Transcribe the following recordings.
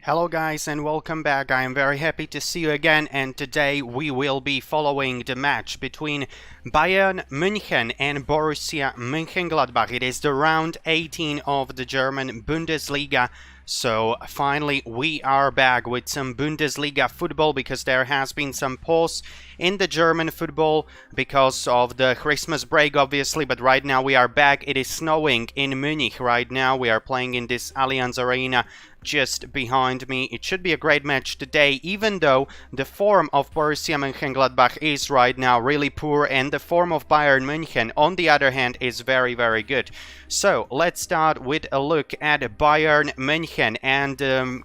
Hello guys and welcome back. I am very happy to see you again, and today we will be following the match between Bayern Munich and Borussia Monchengladbach. It is the round 18 of the German Bundesliga. So finally we are back with some Bundesliga football, because there has been some pause in the German football because of the Christmas break obviously, but right now we are back. It is snowing in Munich right now. We are playing in this Allianz Arena just behind me. It should be a great match today, even though the form of Borussia Mönchengladbach is right now really poor, and the form of Bayern Munich, on the other hand, is very, very good. So let's start with a look at Bayern Munich and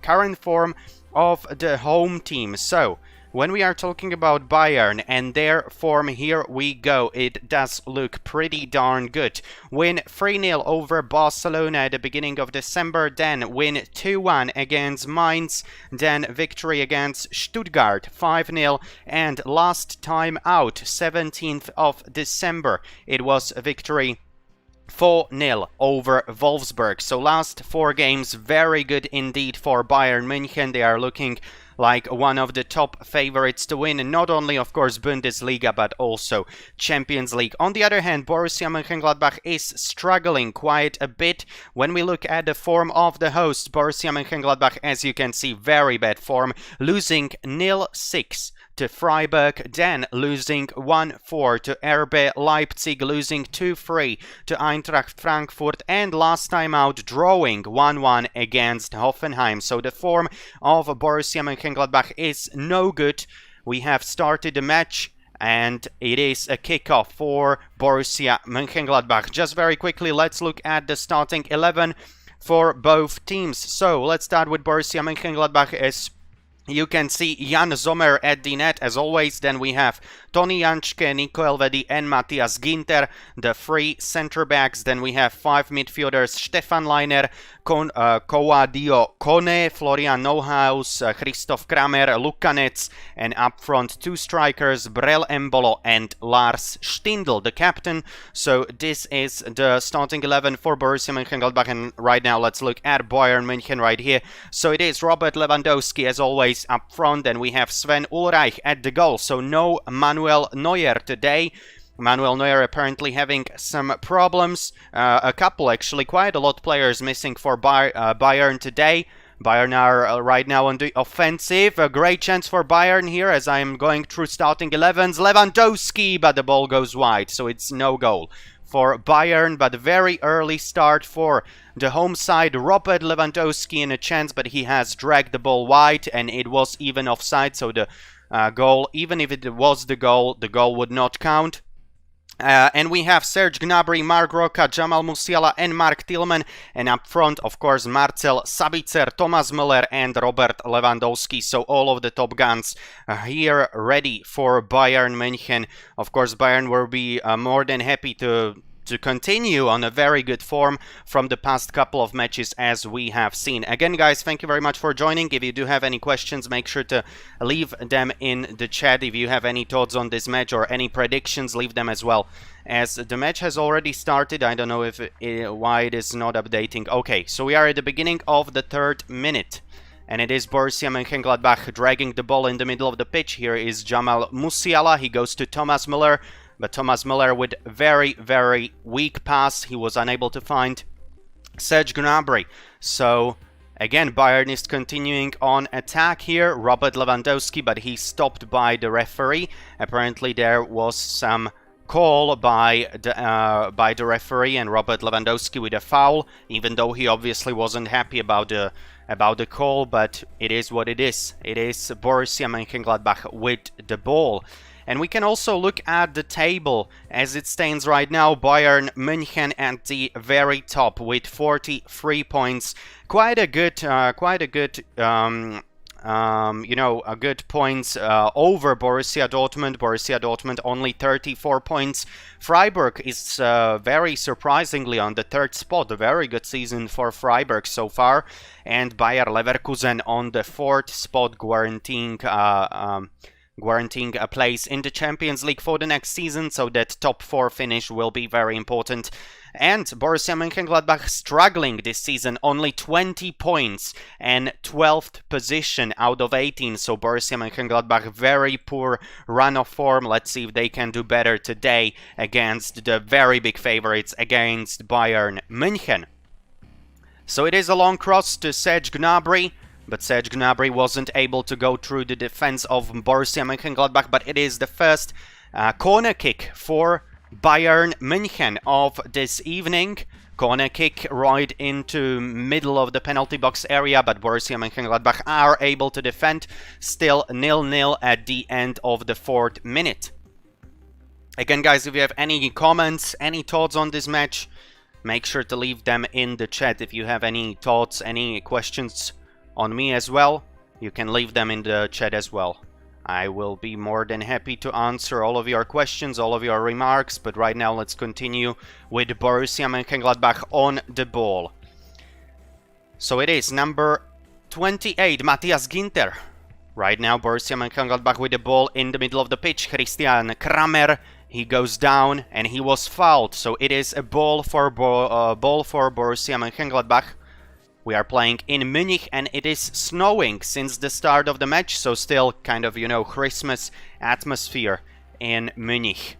current form of the home team. So when we are talking about Bayern and their form, here we go. It does look pretty darn good. Win 3-0 over Barcelona at the beginning of December, then win 2-1 against Mainz, then victory against Stuttgart 5-0, and last time out, 17th of December, it was a victory 4-0 over Wolfsburg. So last 4 games, very good indeed for Bayern Munich. They are looking like one of the top favorites to win, not only of course Bundesliga but also Champions League. On the other hand, Borussia Mönchengladbach is struggling quite a bit. When we look at the form of the host, Borussia Mönchengladbach, as you can see, very bad form, losing 0-6 to Freiburg, then losing 1-4 to RB Leipzig, losing 2-3 to Eintracht Frankfurt, and last time out drawing 1-1 against Hoffenheim. So the form of Borussia Mönchengladbach is no good. We have started the match and it is a kickoff for Borussia Mönchengladbach. Just very quickly, let's look at the starting 11 for both teams. So let's start with Borussia Mönchengladbach. As you can see, Jan Sommer at the net as always. Then we have Toni Janschke, Nico Elvedi and Matthias Ginter, the 3 center backs. Then we have 5 midfielders, Stefan Leiner, Koadio Kone, Florian Neuhaus, Christoph Kramer, Lukanec, and up front 2 strikers, Brel Embolo and Lars Stindl, the captain. So this is the starting 11 for Borussia Mönchengladbach, and right now let's look at Bayern Munich right here. So it is Robert Lewandowski as always up front, and we have Sven Ulreich at the goal. So no Manuel Neuer today. Manuel Neuer apparently having some problems. A couple, actually, quite a lot of players missing for Bayern today. Bayern are right now on the offensive. A great chance for Bayern here as I'm going through starting 11s. Lewandowski, but the ball goes wide, so it's no goal for Bayern, but very early start for the home side. Robert Lewandowski in a chance, but he has dragged the ball wide, and it was even offside, so the goal, even if it was the goal would not count. And we have Serge Gnabry, Marc Roca, Jamal Musiala and Mark Tillman. And up front, of course, Marcel Sabitzer, Thomas Müller and Robert Lewandowski. So all of the top guns here ready for Bayern Munich. Of course, Bayern will be more than happy to continue on a very good form from the past couple of matches, as we have seen. Again, guys, thank you very much for joining. If you do have any questions, make sure to leave them in the chat. If you have any thoughts on this match or any predictions, leave them as well. As the match has already started, I don't know if why it is not updating. Okay, so we are at the beginning of the 3rd minute. And it is Borussia Mönchengladbach dragging the ball in the middle of the pitch. Here is Jamal Musiala. He goes to Thomas Müller. But Thomas Müller with very, very weak pass. He was unable to find Serge Gnabry. So again, Bayern is continuing on attack here. Robert Lewandowski, but he's stopped by the referee. Apparently there was some call by the referee, and Robert Lewandowski with a foul, even though he obviously wasn't happy about the call, but it is what it is. It is Borussia Mönchengladbach with the ball. And we can also look at the table as it stands right now. Bayern Munich at the very top with 43 points. Quite a good points over Borussia Dortmund. Borussia Dortmund only 34 points. Freiburg is very surprisingly on the 3rd spot. A very good season for Freiburg so far. And Bayer Leverkusen on the 4th spot, guaranteeing guaranteeing a place in the Champions League for the next season, so that top 4 finish will be very important. And Borussia Mönchengladbach struggling this season, only 20 points and 12th position out of 18, so Borussia Mönchengladbach very poor run of form. Let's see if they can do better today against the very big favorites, against Bayern München. So it is a long cross to Serge Gnabry, but Serge Gnabry wasn't able to go through the defense of Borussia Mönchengladbach, but it is the first corner kick for Bayern München of this evening. Corner kick right into middle of the penalty box area, but Borussia Mönchengladbach are able to defend. Still 0-0 at the end of the 4th minute. Again, guys, if you have any comments, any thoughts on this match, make sure to leave them in the chat. If you have any thoughts, any questions on me as well, you can leave them in the chat as well. I will be more than happy to answer all of your questions, all of your remarks, but right now let's continue with Borussia Mönchengladbach on the ball. So it is number 28, Matthias Ginter. Right now Borussia Mönchengladbach with the ball in the middle of the pitch. Christian Kramer, he goes down and he was fouled, so it is a ball for Borussia Mönchengladbach. We are playing in Munich and it is snowing since the start of the match, so still kind of, you know, Christmas atmosphere in Munich,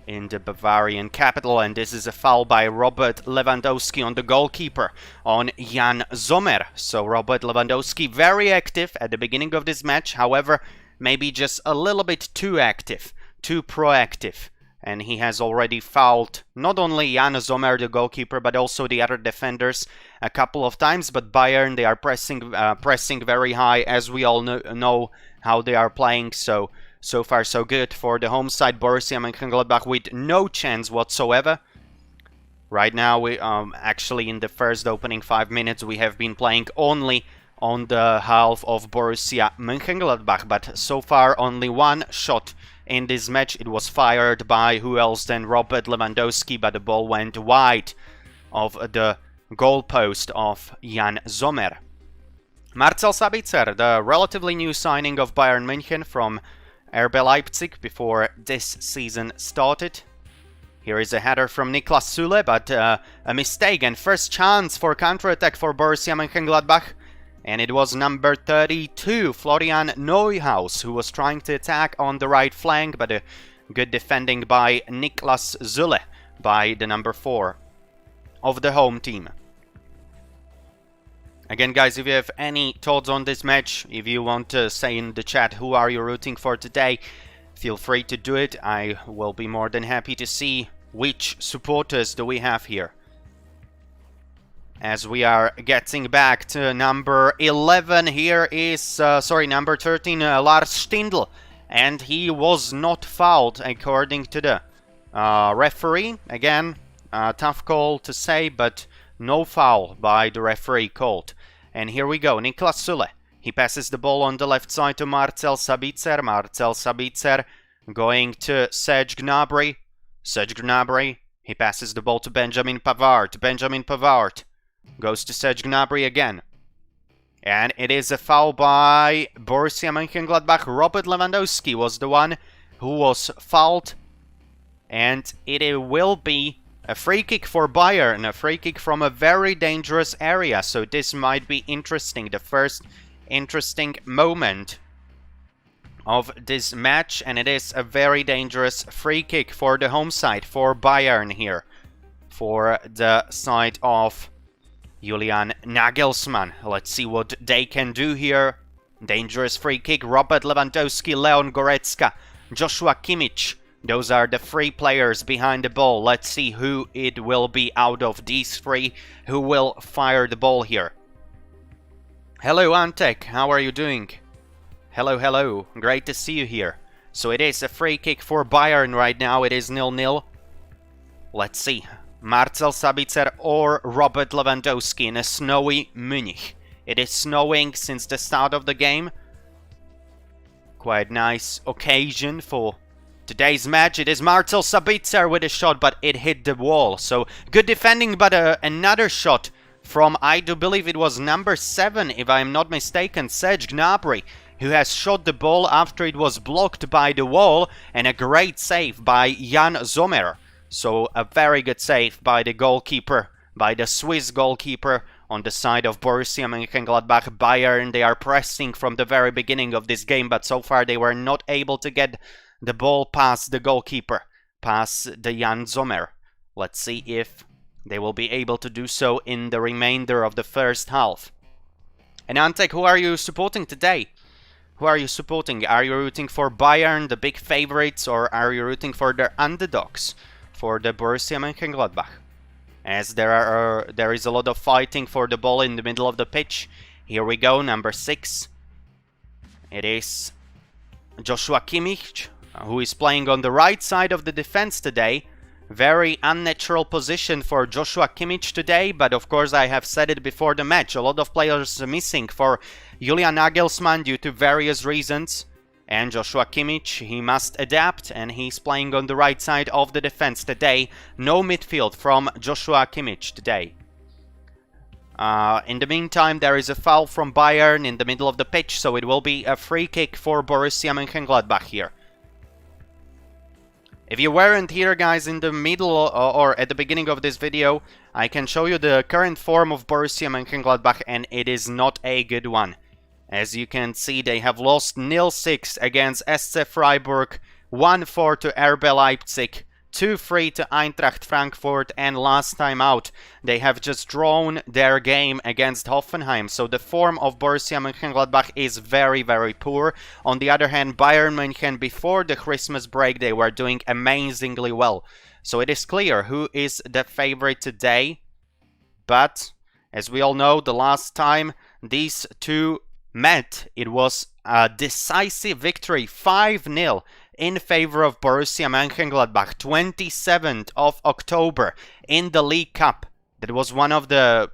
in the Bavarian capital. And this is a foul by Robert Lewandowski on the goalkeeper, on Jan Sommer. So Robert Lewandowski very active at the beginning of this match, however, maybe just a little bit too active, too proactive. And he has already fouled not only Jan Sommer, the goalkeeper, but also the other defenders a couple of times. But Bayern, they are pressing very high, as we all know how they are playing. So far so good for the home side. Borussia Mönchengladbach with no chance whatsoever. Right now, we actually in the first opening 5 minutes, we have been playing only on the half of Borussia Mönchengladbach. But so far, only one shot in this match. It was fired by who else than Robert Lewandowski, but the ball went wide of the goalpost of Jan Sommer. Marcel Sabitzer, the relatively new signing of Bayern München from RB Leipzig before this season started. Here is a header from Niklas Süle, but a mistake and first chance for counter-attack for Borussia Mönchengladbach. And it was number 32, Florian Neuhaus, who was trying to attack on the right flank, but a good defending by Niklas Süle, by the number 4 of the home team. Again, guys, if you have any thoughts on this match, if you want to say in the chat who are you rooting for today, feel free to do it. I will be more than happy to see which supporters do we have here. As we are getting back to number 11, here is, number 13, Lars Stindl. And he was not fouled, according to the referee. Again, tough call to say, but no foul by the referee called. And here we go, Niklas Süle. He passes the ball on the left side to Marcel Sabitzer. Marcel Sabitzer going to Serge Gnabry. Serge Gnabry, he passes the ball to Benjamin Pavard. Benjamin Pavard goes to Serge Gnabry again. And it is a foul by Borussia Mönchengladbach. Robert Lewandowski was the one who was fouled. And it will be a free kick for Bayern. A free kick from a very dangerous area. So this might be interesting. The first interesting moment of this match. And it is a very dangerous free kick for the home side, for Bayern here. For the side of Julian Nagelsmann. Let's see what they can do here. Dangerous free kick. Robert Lewandowski, Leon Goretzka, Joshua Kimmich. Those are the 3 players behind the ball. Let's see who it will be out of these 3 who will fire the ball here. Hello, Antek. How are you doing? Hello, hello. Great to see you here. So it is a free kick for Bayern right now. It is 0-0. Let's see. Marcel Sabitzer or Robert Lewandowski in a snowy Munich. It is snowing since the start of the game. Quite nice occasion for today's match. It is Marcel Sabitzer with a shot, but it hit the wall. So good defending, but another shot from, I do believe it was number 7, if I'm not mistaken, Serge Gnabry. who has shot the ball after it was blocked by the wall, and a great save by Jan Sommer. So a very good save by the goalkeeper, by the Swiss goalkeeper on the side of Borussia Mönchengladbach. Bayern, they are pressing from the very beginning of this game, but so far they were not able to get the ball past the goalkeeper, past the Jan Sommer. Let's see if they will be able to do so in the remainder of the first half. And Antek, who are you supporting today? Who are you supporting? Are you rooting for Bayern, the big favorites, or are you rooting for the underdogs, for the Borussia Mönchengladbach? As there is a lot of fighting for the ball in the middle of the pitch. Here we go, number 6. It is Joshua Kimmich, who is playing on the right side of the defense today. Very unnatural position for Joshua Kimmich today, but of course I have said it before the match. A lot of players are missing for Julian Nagelsmann due to various reasons. And Joshua Kimmich, he must adapt, and he's playing on the right side of the defense today. No midfield from Joshua Kimmich today. In the meantime, there is a foul from Bayern in the middle of the pitch, so it will be a free kick for Borussia Mönchengladbach here. If you weren't here, guys, in the middle or at the beginning of this video, I can show you the current form of Borussia Mönchengladbach, and it is not a good one. As you can see, they have lost 0-6 against SC Freiburg, 1-4 to RB Leipzig, 2-3 to Eintracht Frankfurt, and last time out, they have just drawn their game against Hoffenheim. So the form of Borussia Mönchengladbach is very, very poor. On the other hand, Bayern München, before the Christmas break, they were doing amazingly well. So it is clear who is the favorite today. But, as we all know, the last time these two met, it was a decisive victory, 5-0 in favor of Borussia Mönchengladbach, 27th of October in the League Cup. That was one of the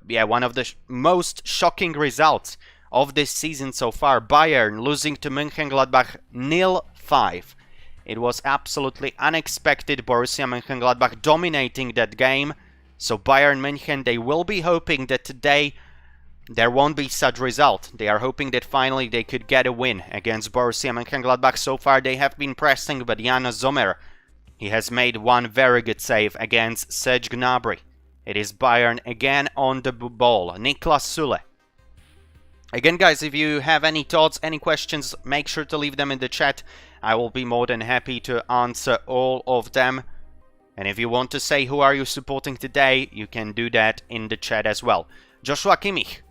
most shocking results of this season so far. Bayern losing to Mönchengladbach 0-5. It was absolutely unexpected. Borussia Mönchengladbach dominating that game. So Bayern München, they will be hoping that today there won't be such result. They are hoping that finally they could get a win against Borussia Mönchengladbach. So far they have been pressing, but Jan Sommer, he has made one very good save against Serge Gnabry. It is Bayern again on the ball. Niklas Süle. Again, guys, if you have any thoughts, any questions, make sure to leave them in the chat. I will be more than happy to answer all of them. And if you want to say who are you supporting today, you can do that in the chat as well. Joshua Kimmich.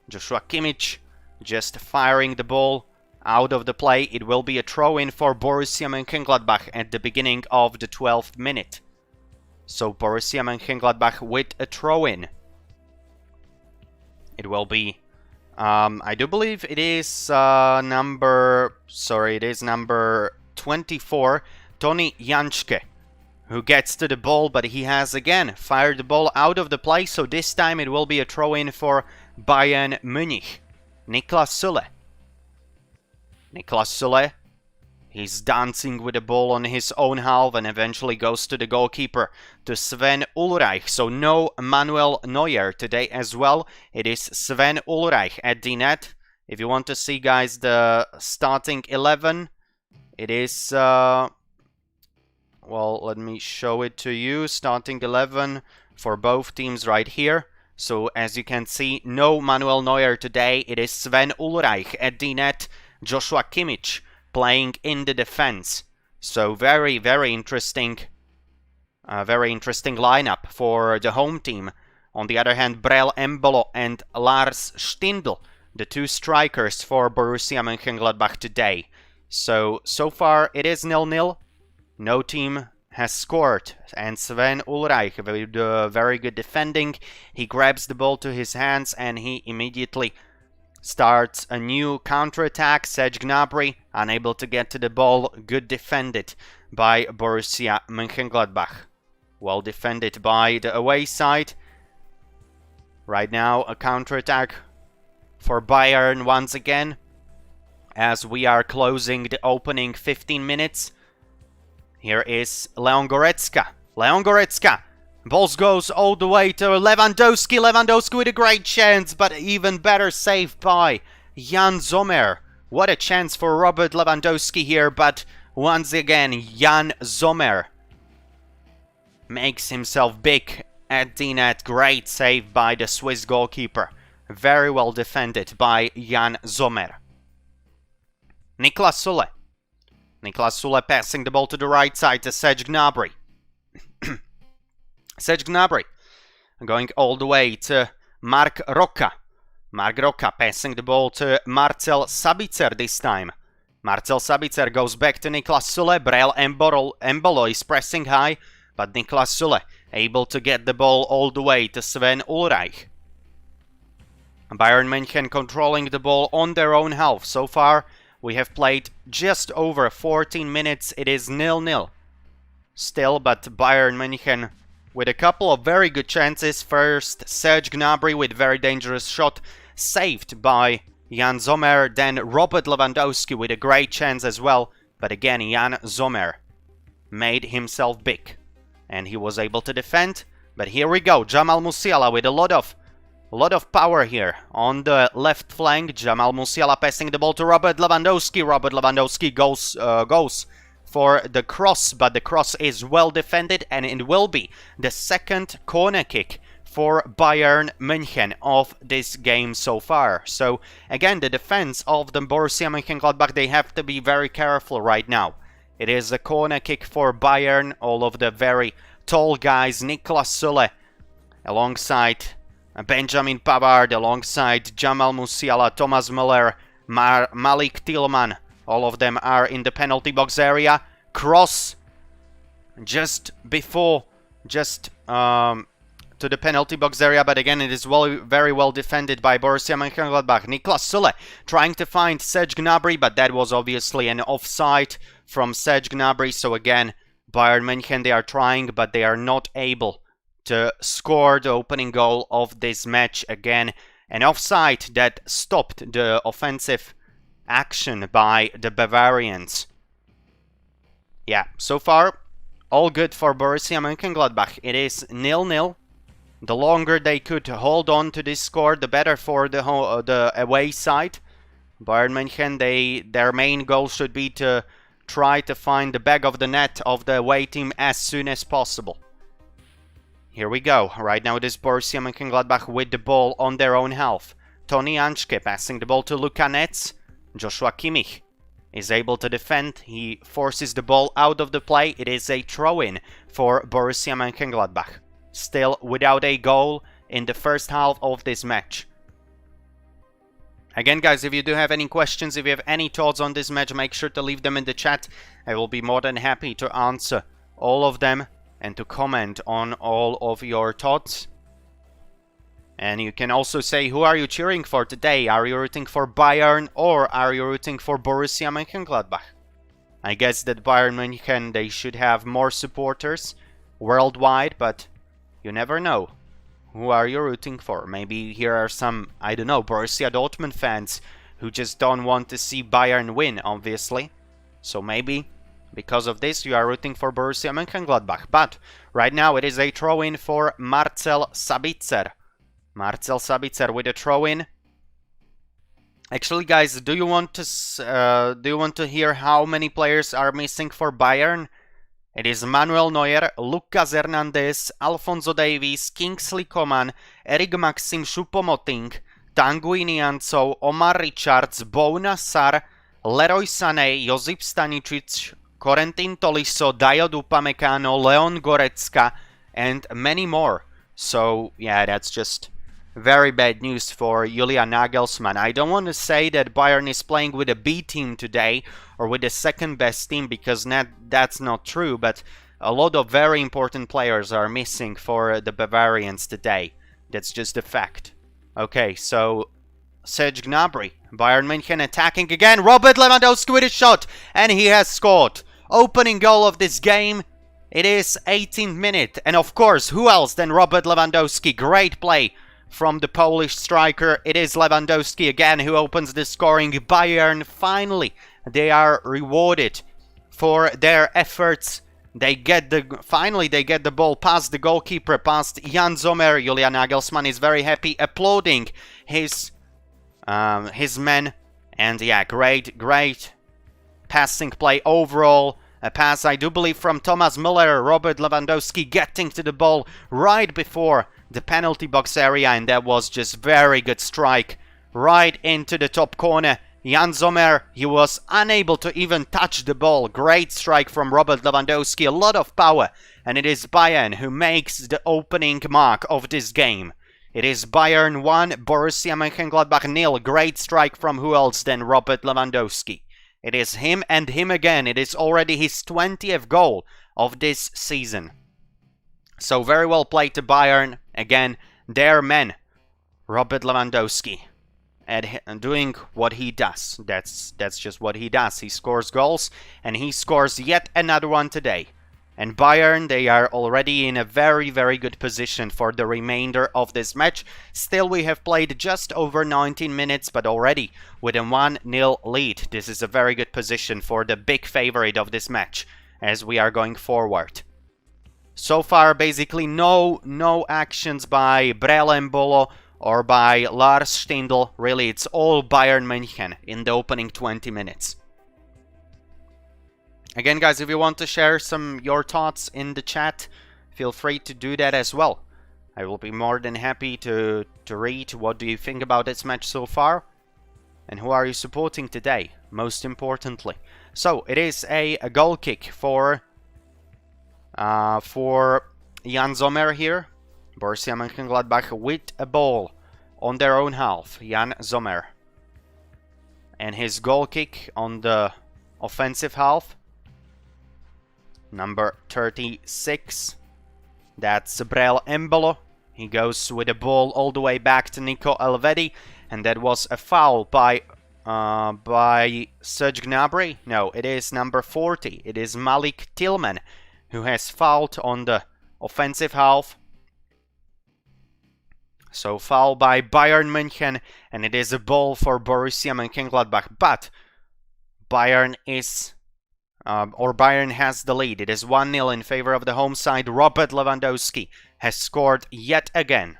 Joshua Kimmich just firing the ball out of the play. It will be a throw-in for Borussia Mönchengladbach at the beginning of the 12th minute. So Borussia Mönchengladbach with a throw-in. It will be, I do believe it is number 24, Tony Janschke, who gets to the ball, but he has again fired the ball out of the play. So this time it will be a throw-in for Bayern Munich. Niklas Süle. Niklas Süle. He's dancing with the ball on his own half and eventually goes to the goalkeeper, to Sven Ulreich. So no Manuel Neuer today as well. It is Sven Ulreich at the net. If you want to see, guys, the starting 11, it is... well, let me show it to you. Starting 11 for both teams right here. So, as you can see, no Manuel Neuer today. It is Sven Ulreich at the net. Joshua Kimmich playing in the defense. So, very, very interesting lineup for the home team. On the other hand, Brel Embolo and Lars Stindl, the two strikers for Borussia Mönchengladbach today. So far it is 0-0. No team has scored, and Sven Ulreich with very good defending. He grabs the ball to his hands and he immediately starts a new counter-attack. Serge Gnabry unable to get to the ball. Good defended by Borussia Mönchengladbach. Well defended by the away side. Right now a counter-attack for Bayern once again, as we are closing the opening 15 minutes. Here is Leon Goretzka. Leon Goretzka. Ball goes all the way to Lewandowski. Lewandowski with a great chance, but even better save by Jan Sommer. What a chance for Robert Lewandowski here, but once again, Jan Sommer makes himself big at the net. Great save by the Swiss goalkeeper. Very well defended by Jan Sommer. Niklas Süle. Niklas Süle passing the ball to the right side to Serge Gnabry. Serge Gnabry going all the way to Marc Roca. Marc Roca passing the ball to Marcel Sabitzer this time. Marcel Sabitzer goes back to Niklas Süle. Brel Embolo is pressing high, but Niklas Süle able to get the ball all the way to Sven Ulreich. Bayern München controlling the ball on their own half. So far, we have played just over 14 minutes. It is 0-0 still, but Bayern München with a couple of very good chances. First, Serge Gnabry with very dangerous shot saved by Jan Sommer. Then Robert Lewandowski with a great chance as well. But again, Jan Sommer made himself big and he was able to defend. But here we go, Jamal Musiala with a lot of power here on the left flank. Jamal Musiala passing the ball to Robert Lewandowski. Robert Lewandowski goes for the cross, but the cross is well defended, and it will be the second corner kick for Bayern München of this game so far. So again, the defense of the Borussia Mönchengladbach, they have to be very careful right now. It is a corner kick for Bayern. All of the very tall guys, Niklas Süle alongside Benjamin Pavard, alongside Jamal Musiala, Thomas Müller, Malik Tillman. All of them are in the penalty box area. Cross just before, to the penalty box area, but again, it is very well defended by Borussia Mönchengladbach. Niklas Süle trying to find Serge Gnabry, but that was obviously an offside from Serge Gnabry. So again, Bayern München, they are trying, but they are not able to score the opening goal of this match. Again, an offside that stopped the offensive action by the Bavarians. Yeah, so far, all good for Borussia Mönchengladbach. It is 0-0. The longer they could hold on to this score, the better for the away side. Bayern München, their main goal should be to try to find the back of the net of the away team as soon as possible. Here we go. Right now it is Borussia Mönchengladbach with the ball on their own half. Toni Janschke passing the ball to Luka Netz. Joshua Kimmich is able to defend. He forces the ball out of the play. It is a throw-in for Borussia Mönchengladbach. Still without a goal in the first half of this match. Again, guys, if you do have any questions, if you have any thoughts on this match, make sure to leave them in the chat. I will be more than happy to answer all of them and to comment on all of your thoughts. And you can also say, who are you cheering for today? Are you rooting for Bayern or are you rooting for Borussia Mönchengladbach? I guess that Bayern München, they should have more supporters worldwide, but you never know. Who are you rooting for? Maybe here are some, I don't know, Borussia Dortmund fans who just don't want to see Bayern win, obviously. So maybe because of this you are rooting for Borussia Mönchengladbach. But right now it is a throw-in for Marcel Sabitzer. Marcel Sabitzer with a throw-in. Actually, guys, do you want to hear how many players are missing for Bayern? It is Manuel Neuer, Lucas Hernandez, Alphonso Davies, Kingsley Coman, Eric Maxim Choupo-Moting, Tanguy Nianzou, Omar Richards, Bouna Sarr, Leroy Sané, Josip Stanisic, Corentin Tolisso, Dayot Upamecano, Leon Goretzka, and many more. So, yeah, that's just very bad news for Julian Nagelsmann. I don't want to say that Bayern is playing with a B team today or with the second best team, because that's not true, but a lot of very important players are missing for the Bavarians today. That's just a fact. Okay, so Serge Gnabry, Bayern München attacking again. Robert Lewandowski with a shot, and he has scored. Opening goal of this game. It is 18th minute, and of course, who else than Robert Lewandowski? Great play from the Polish striker. It is Lewandowski again who opens the scoring. Bayern, finally, they are rewarded for their efforts. Finally they get the ball past the goalkeeper, past Jan Sommer. Julian Nagelsmann is very happy, applauding his men And yeah, great passing play overall. A pass, I do believe, from Thomas Müller. Robert Lewandowski getting to the ball right before the penalty box area, and that was just very good strike right into the top corner. Jan Sommer, he was unable to even touch the ball. Great strike from Robert Lewandowski, a lot of power, and it is Bayern who makes the opening mark of this game. It is Bayern 1, Borussia Monchengladbach 0. Great strike from who else than Robert Lewandowski. It is him and him again. It is already his 20th goal of this season. So very well played to Bayern. Again, their man, Robert Lewandowski, and doing what he does. That's just what he does. He scores goals, and he scores yet another one today. And Bayern, they are already in a very good position for the remainder of this match. Still, we have played just over 19 minutes, but already with a 1-0 lead. This is a very good position for the big favorite of this match as we are going forward. So far, basically no actions by Brel Mbolo or by Lars Stindl. Really, it's all Bayern München in the opening 20 minutes. Again, guys, if you want to share your thoughts in the chat, feel free to do that as well. I will be more than happy to read what do you think about this match so far. And who are you supporting today, most importantly. So, it is a goal kick for Jan Sommer here. Borussia Mönchengladbach with a ball on their own half. Jan Sommer. And his goal kick on the offensive half. Number 36. That's Brel Embolo. He goes with the ball all the way back to Nico Elvedi. And that was a foul by Serge Gnabry. No, it is number 40. It is Malik Tillman who has fouled on the offensive half. So foul by Bayern München, and it is a ball for Borussia Mönchengladbach. But Bayern has the lead. It is 1-0 in favor of the home side. Robert Lewandowski has scored yet again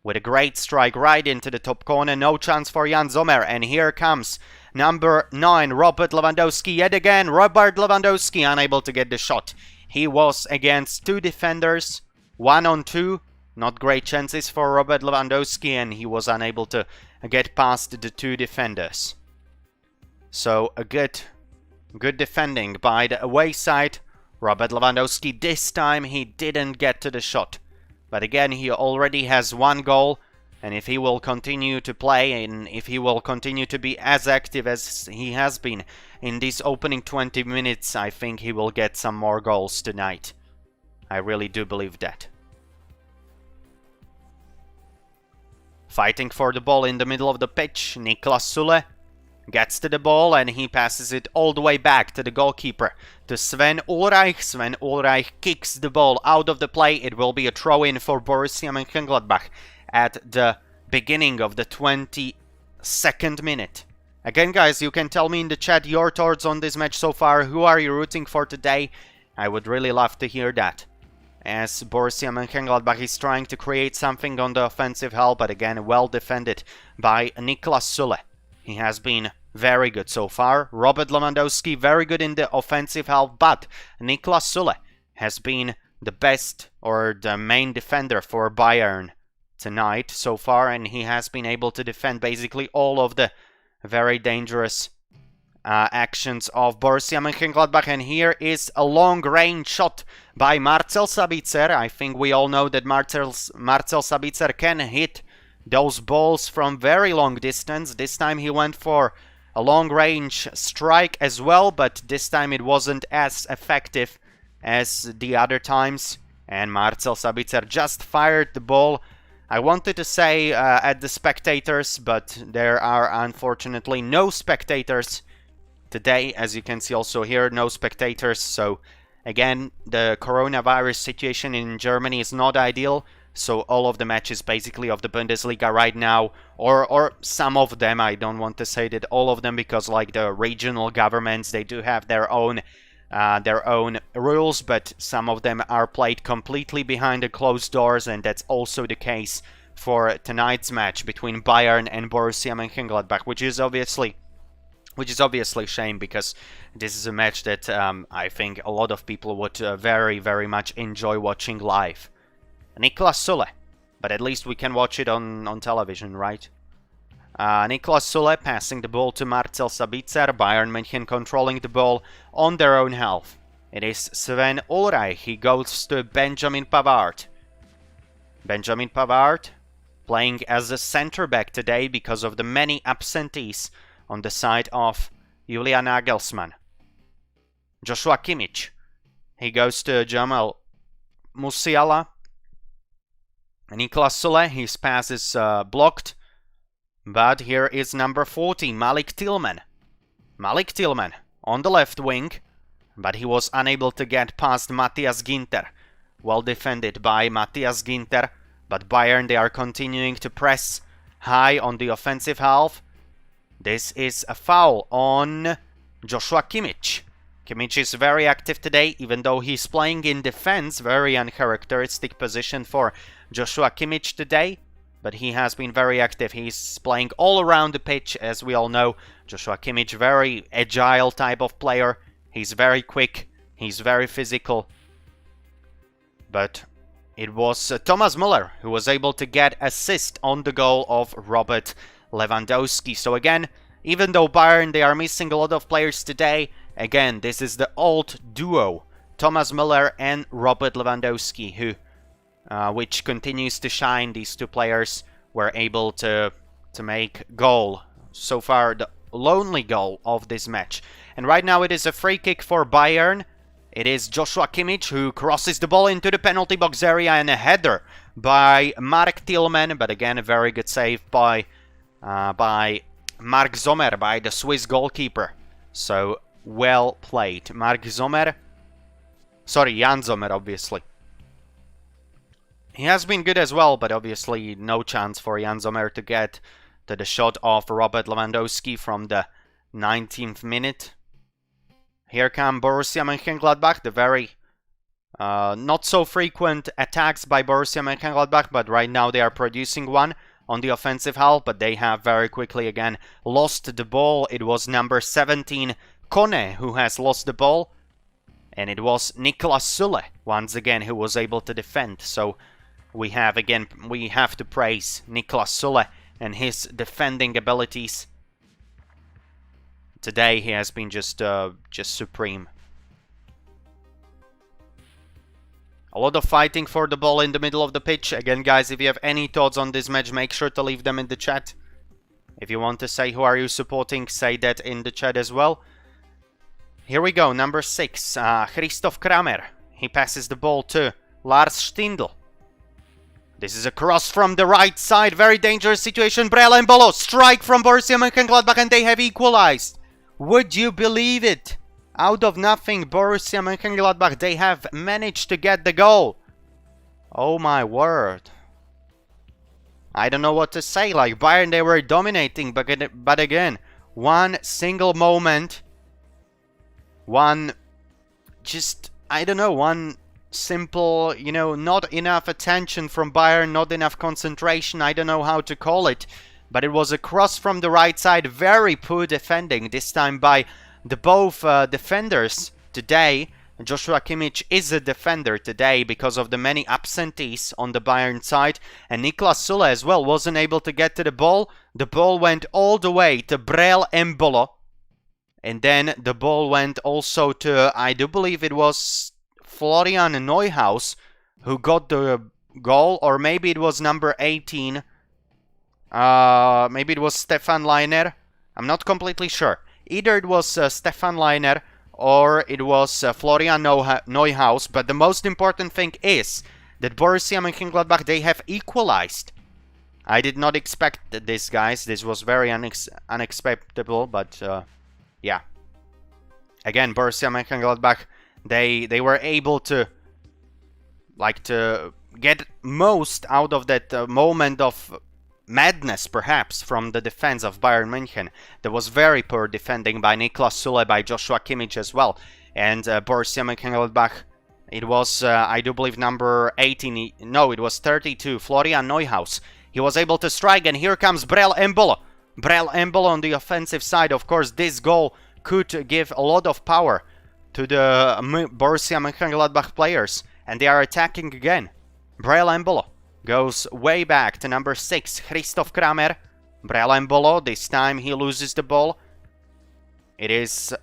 with a great strike right into the top corner. No chance for Jan Sommer, and here comes number 9, Robert Lewandowski yet again. Robert Lewandowski unable to get the shot. He was against two defenders, 1-on-2. Not great chances for Robert Lewandowski, and he was unable to get past the two defenders. So a good defending by the away side. Robert Lewandowski, this time he didn't get to the shot. But again, he already has one goal, and if he will continue to play and if he will continue to be as active as he has been in these opening 20 minutes, I think he will get some more goals tonight. I really do believe that. Fighting for the ball in the middle of the pitch, Niklas Süle gets to the ball and he passes it all the way back to the goalkeeper, to Sven Ulreich. Sven Ulreich kicks the ball out of the play. It will be a throw-in for Borussia Mönchengladbach at the beginning of the 22nd minute. Again, guys, you can tell me in the chat your thoughts on this match so far. Who are you rooting for today? I would really love to hear that, as Borussia Mönchengladbach is trying to create something on the offensive half, but again, well defended by Niklas Süle. He has been very good so far. Robert Lewandowski, very good in the offensive half, but Niklas Süle has been the best or the main defender for Bayern tonight so far, and he has been able to defend basically all of the very dangerous actions of Borussia Mönchengladbach. And here is a long-range shot by Marcel Sabitzer. I think we all know that Marcel Sabitzer can hit those balls from very long distance. This time he went for a long-range strike as well, but this time it wasn't as effective as the other times. And Marcel Sabitzer just fired the ball, I wanted to say at the spectators, but there are unfortunately no spectators today. As you can see also here, no spectators. So again, the coronavirus situation in Germany is not ideal. So all of the matches basically of the Bundesliga right now, or some of them, I don't want to say that all of them, because like the regional governments, they do have their own rules, but some of them are played completely behind the closed doors, and that's also the case for tonight's match between Bayern and Borussia Mönchengladbach, which is obviously which is obviously a shame because this is a match that I think a lot of people would very, very much enjoy watching live. Niklas Süle, but at least we can watch it on television, right? Niklas Süle passing the ball to Marcel Sabitzer, Bayern München controlling the ball on their own half. It is Sven Ulreich, he goes to Benjamin Pavard. Benjamin Pavard playing as a centre-back today because of the many absentees on the side of Julian Nagelsmann. Joshua Kimmich, he goes to Jamal Musiala. Niklas Süle, his pass is blocked. But here is number 14, Malik Tillman. Malik Tillman on the left wing, but he was unable to get past Matthias Ginter. Well defended by Matthias Ginter, but Bayern, they are continuing to press high on the offensive half. This is a foul on Joshua Kimmich. Kimmich is very active today, even though he's playing in defense, very uncharacteristic position for Joshua Kimmich today. But he has been very active. He's playing all around the pitch, as we all know. Joshua Kimmich, very agile type of player. He's very quick. He's very physical. But it was Thomas Müller who was able to get assist on the goal of Robert Lewandowski. So again, even though Bayern, they are missing a lot of players today, again, this is the old duo, Thomas Müller and Robert Lewandowski, who which continues to shine. These two players were able to make goal. So far, the only goal of this match. And right now it is a free kick for Bayern. It is Joshua Kimmich who crosses the ball into the penalty box area, and a header by Mark Tillman. But again, a very good save by Mark Sommer, by the Swiss goalkeeper. So well played. Mark Sommer. Sorry, Jan Sommer, obviously. He has been good as well, but obviously no chance for Jan Sommer to get to the shot of Robert Lewandowski from the 19th minute. Here come Borussia Mönchengladbach, the very not so frequent attacks by Borussia Mönchengladbach, but right now they are producing one on the offensive half, but they have very quickly again lost the ball. It was number 17, Kone, who has lost the ball, and it was Niklas Süle once again who was able to defend. So we have to praise Niklas Süle and his defending abilities. Today he has been just supreme. A lot of fighting for the ball in the middle of the pitch. Again, guys, if you have any thoughts on this match, make sure to leave them in the chat. If you want to say who are you supporting, say that in the chat as well. Here we go, number 6, Christoph Kramer. He passes the ball to Lars Stindl. This is a cross from the right side, very dangerous situation. Brel Embolo, strike from Borussia Mönchengladbach, and they have equalized. Would you believe it? Out of nothing, Borussia Mönchengladbach, they have managed to get the goal. Oh my word. I don't know what to say. Like, Bayern, they were dominating, but again, one single moment, one simple, not enough attention from Bayern, not enough concentration, I don't know how to call it. But it was a cross from the right side, very poor defending, this time by the both defenders today. Joshua Kimmich is a defender today because of the many absentees on the Bayern side. And Niklas Süle as well wasn't able to get to the ball. The ball went all the way to Brel Embolo. And then the ball went also to, I do believe it was Florian Neuhaus who got the goal, or maybe it was number 18. Maybe it was Stefan Leiner. I'm not completely sure. Either it was Stefan Leiner or it was Florian Neuhaus. But the most important thing is that Borussia Mönchengladbach, they have equalized. I did not expect this, guys. This was very unexpected, but yeah. Again, Borussia Mönchengladbach, they were able to get most out of that moment of madness, perhaps, from the defense of Bayern München. There was very poor defending by Niklas Süle, by Joshua Kimmich as well. And Borussia Mönchengladbach, it was, I do believe, number 18, no, it was 32, Florian Neuhaus. He was able to strike, and here comes Brel Embolo. Brel Embolo on the offensive side. Of course, this goal could give a lot of power to the Borussia Mönchengladbach players. And they are attacking again. Brel Embolo goes way back to number 6, Christoph Kramer. Brel Embolo, this time he loses the ball. It is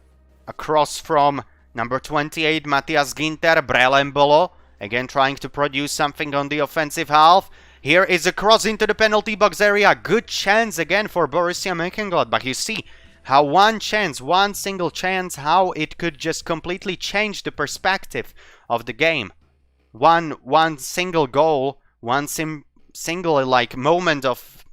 a cross from number 28, Matthias Ginter. Brel Embolo, again trying to produce something on the offensive half. Here is a cross into the penalty box area. Good chance again for Borussia Mönchengladbach. You see how one single chance, how it could just completely change the perspective of the game. One single goal, single like moment of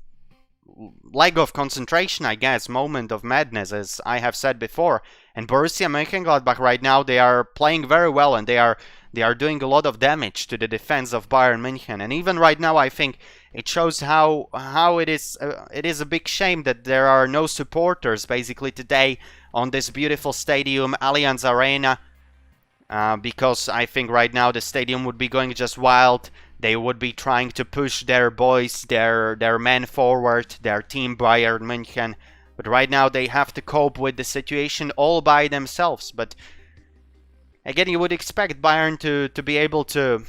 lack of concentration, I guess, moment of madness, as I have said before. And Borussia Mönchengladbach right now, they are playing very well, and they are doing a lot of damage to the defense of Bayern München. And even right now, I think it shows how it is a big shame that there are no supporters basically today on this beautiful stadium, Allianz Arena, because I think right now the stadium would be going just wild. They would be trying to push their boys, their men forward, their team Bayern München. But right now they have to cope with the situation all by themselves. But again, you would expect Bayern to be able to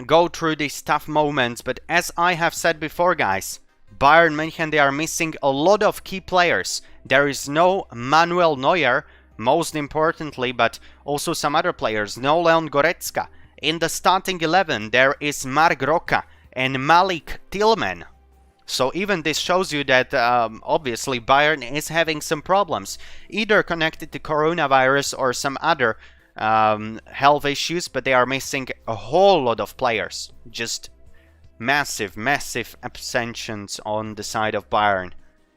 go through these tough moments. But as I have said before, guys, Bayern München, they are missing a lot of key players. There is no Manuel Neuer, most importantly, but also some other players. No Leon Goretzka. In the starting 11, there is Marc Roca and Malik Tillman. So even this shows you that obviously Bayern is having some problems, either connected to coronavirus or some other health issues, but they are missing a whole lot of players. Just massive absences on the side of Bayern.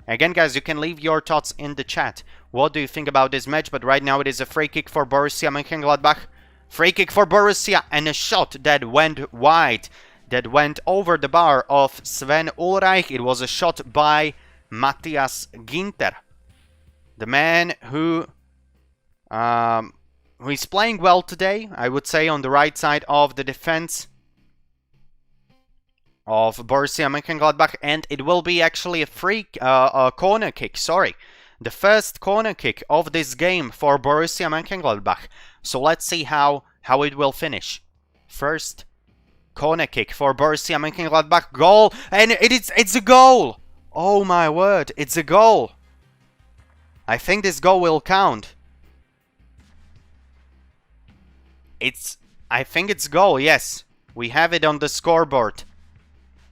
Again, guys, you can leave your thoughts in the chat. What do you think about this match? But right now it is a free kick for Borussia Mönchengladbach. Free kick for Borussia, and a shot that went wide, that went over the bar of Sven Ulreich. It was a shot by Matthias Ginter, the man who is playing well today, I would say, on the right side of the defense of Borussia Mönchengladbach. And it will be actually a corner kick, sorry. The first corner kick of this game for Borussia Mönchengladbach. So let's see how it will finish. First corner kick for Borussia Mönchengladbach. Goal, and it's a goal. Oh my word, it's a goal. I think this goal will count. I think it's goal, yes. We have it on the scoreboard.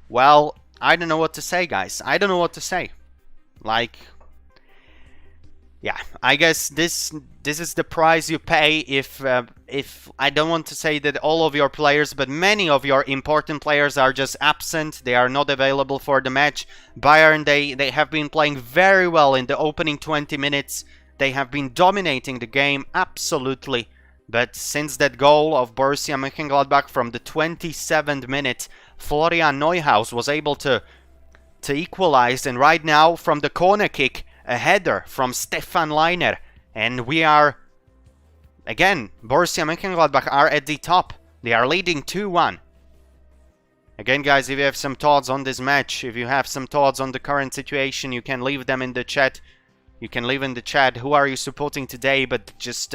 Well, I don't know what to say, guys. I don't know what to say. Like, yeah, I guess this is the price you pay if I don't want to say that all of your players, but many of your important players are just absent. They are not available for the match. Bayern, they have been playing very well in the opening 20 minutes. They have been dominating the game, absolutely. But since that goal of Borussia Mönchengladbach from the 27th minute, Florian Neuhaus was able to equalize. And right now, from the corner kick, a header from Stefan Leiner. And we are, again, Borussia Mönchengladbach are at the top. They are leading 2-1. Again, guys, if you have some thoughts on this match, if you have some thoughts on the current situation, you can leave them in the chat. You can leave in the chat who are you supporting today, but just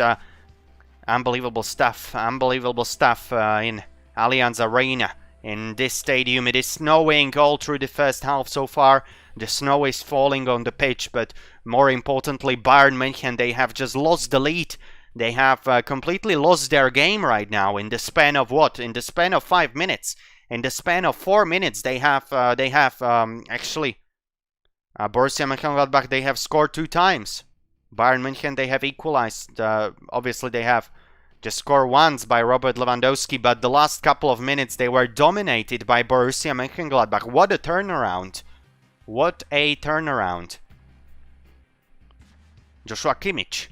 unbelievable stuff in Allianz Arena. In this stadium, it is snowing all through the first half so far. The snow is falling on the pitch, but more importantly, Bayern München, they have just lost the lead. They have completely lost their game right now in the span of what? In the span of 5 minutes. In the span of 4 minutes, they have actually Borussia Mönchengladbach, they have scored 2 times. Bayern München, they have equalized. Obviously, they have just scored once by Robert Lewandowski, but the last couple of minutes, they were dominated by Borussia Mönchengladbach. What a turnaround. What a turnaround. Joshua Kimmich.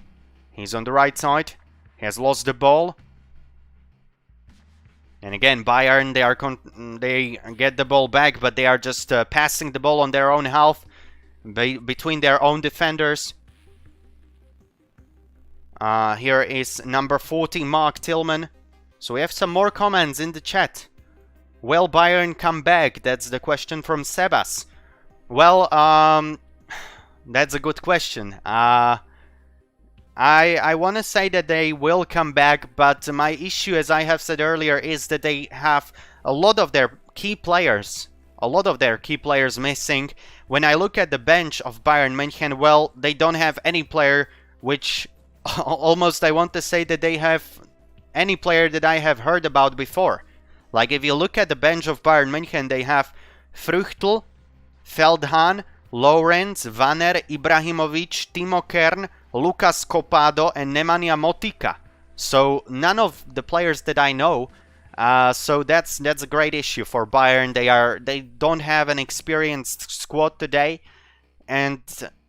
He's on the right side. He has lost the ball. And again, Bayern, they get the ball back, but they are just passing the ball on their own half, between their own defenders. Here is number 40, Marc Tillman. So we have some more comments in the chat. Will Bayern come back? That's the question from Sebas. Well, that's a good question. I want to say that they will come back, but my issue, as I have said earlier, is that they have a lot of their key players missing. When I look at the bench of Bayern München, well, they don't have any player which almost I want to say that they have any player that I have heard about before. Like if you look at the bench of Bayern München, they have Früchtl, Feldhahn, Lorenz, Vanner, Ibrahimovic, Timo Kern, Lucas Copado and Nemanja Motika. So none of the players that I know. So that's a great issue for Bayern. They don't have an experienced squad today, and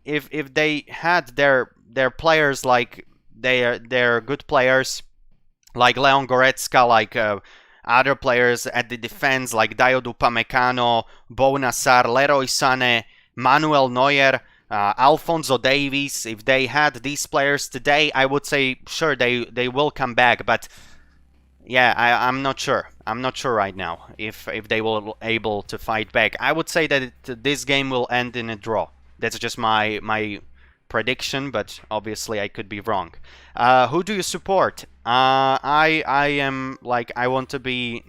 if they had their players like they're good players like Leon Goretzka, like other players at the defense like Dayot Upamecano, Bounasar, Leroy Sané, Manuel Neuer, Alphonso Davies. If they had these players today, I would say sure they will come back, but yeah, I'm not sure. I'm not sure right now if they will able to fight back. I would say that this game will end in a draw. That's just my prediction, but obviously I could be wrong. Who do you support? I am like I want to be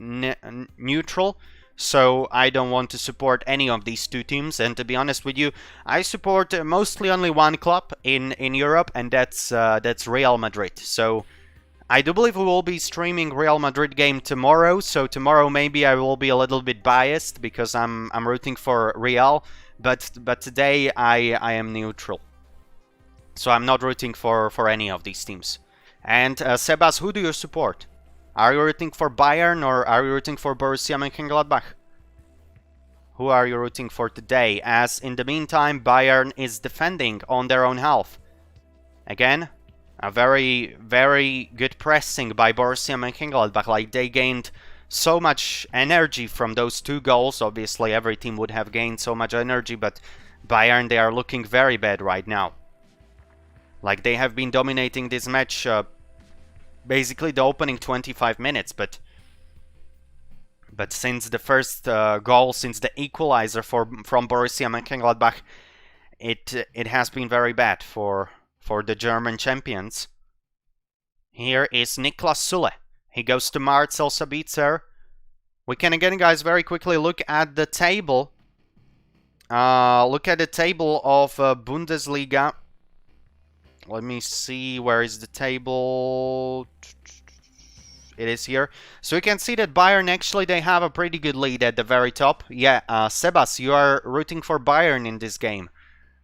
neutral, so I don't want to support any of these two teams. And to be honest with you, I support mostly only one club in Europe, and that's Real Madrid. So I do believe we will be streaming Real Madrid game tomorrow, so tomorrow maybe I will be a little bit biased because I'm rooting for Real, but today I am neutral. So I'm not rooting for any of these teams. And Sebas, who do you support? Are you rooting for Bayern or are you rooting for Borussia Mönchengladbach? Who are you rooting for today? As in the meantime, Bayern is defending on their own half. Again, a very, very good pressing by Borussia Mönchengladbach. Like, they gained so much energy from those two goals. Obviously, every team would have gained so much energy, but Bayern, they are looking very bad right now. Like, they have been dominating this match basically the opening 25 minutes, but since the first goal, since the equalizer from Borussia Mönchengladbach, it has been very bad for the German champions. Here is Niklas Süle. He goes to Marcel Sabitzer. We can again, guys, very quickly look at the table. Look at the table of Bundesliga. Let me see, where is the table? It is here. So you can see that Bayern, actually, they have a pretty good lead at the very top. Yeah, Sebas, you are rooting for Bayern in this game.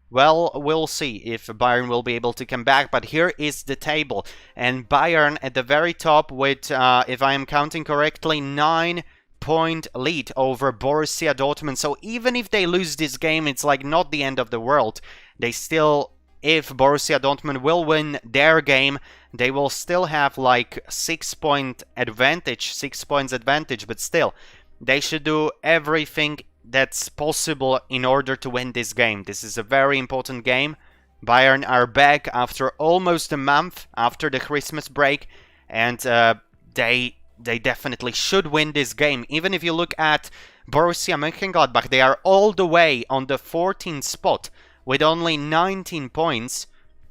Well, we'll see if Bayern will be able to come back, but here is the table. And Bayern at the very top with, if I am counting correctly, 9-point lead over Borussia Dortmund. So even if they lose this game, it's like not the end of the world. They still, if Borussia Dortmund will win their game, they will still have like 6 points advantage, but still, they should do everything that's possible in order to win this game. This is a very important game. Bayern are back after almost a month after the Christmas break, and they definitely should win this game. Even if you look at Borussia Mönchengladbach, they are all the way on the 14th spot with only 19 points.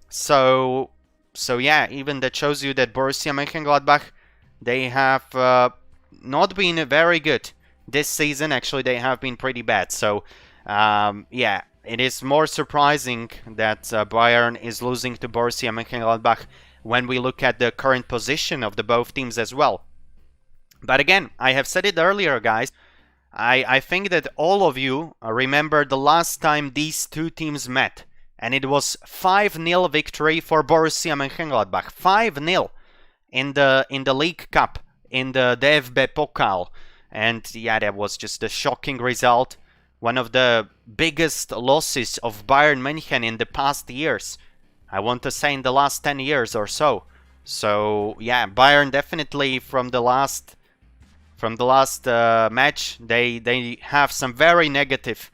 So yeah, even that shows you that Borussia Mönchengladbach, they have not been very good this season. Actually, they have been pretty bad. So yeah, it is more surprising that Bayern is losing to Borussia Mönchengladbach when we look at the current position of the both teams as well. But again, I have said it earlier, guys. I think that all of you remember the last time these two teams met, and it was 5-0 victory for Borussia Mönchengladbach. 5-0 in the League Cup, in the DFB Pokal. And yeah, that was just a shocking result. One of the biggest losses of Bayern München in the past years. I want to say in the last 10 years or so. So yeah, Bayern definitely from the last match, they have some very negative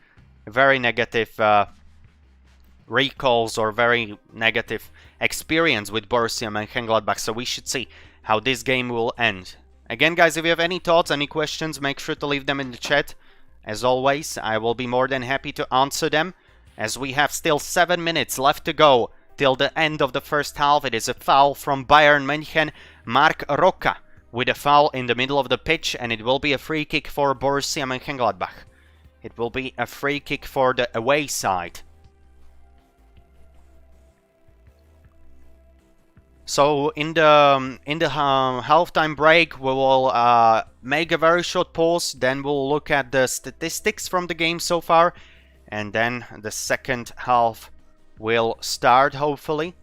recalls or very negative experience with Borussia Mönchengladbach. So we should see how this game will end. Again, guys, if you have any thoughts, any questions, make sure to leave them in the chat. As always, I will be more than happy to answer them. as we have still 7 minutes left to go till the end of the first half. It is a foul from Bayern München. Marc Roca with a foul in the middle of the pitch, and it will be a free kick for Borussia Mönchengladbach. It will be a free kick for the away side. So in the halftime break, we will make a very short pause. Then we'll look at the statistics from the game so far, and then the second half will start, hopefully.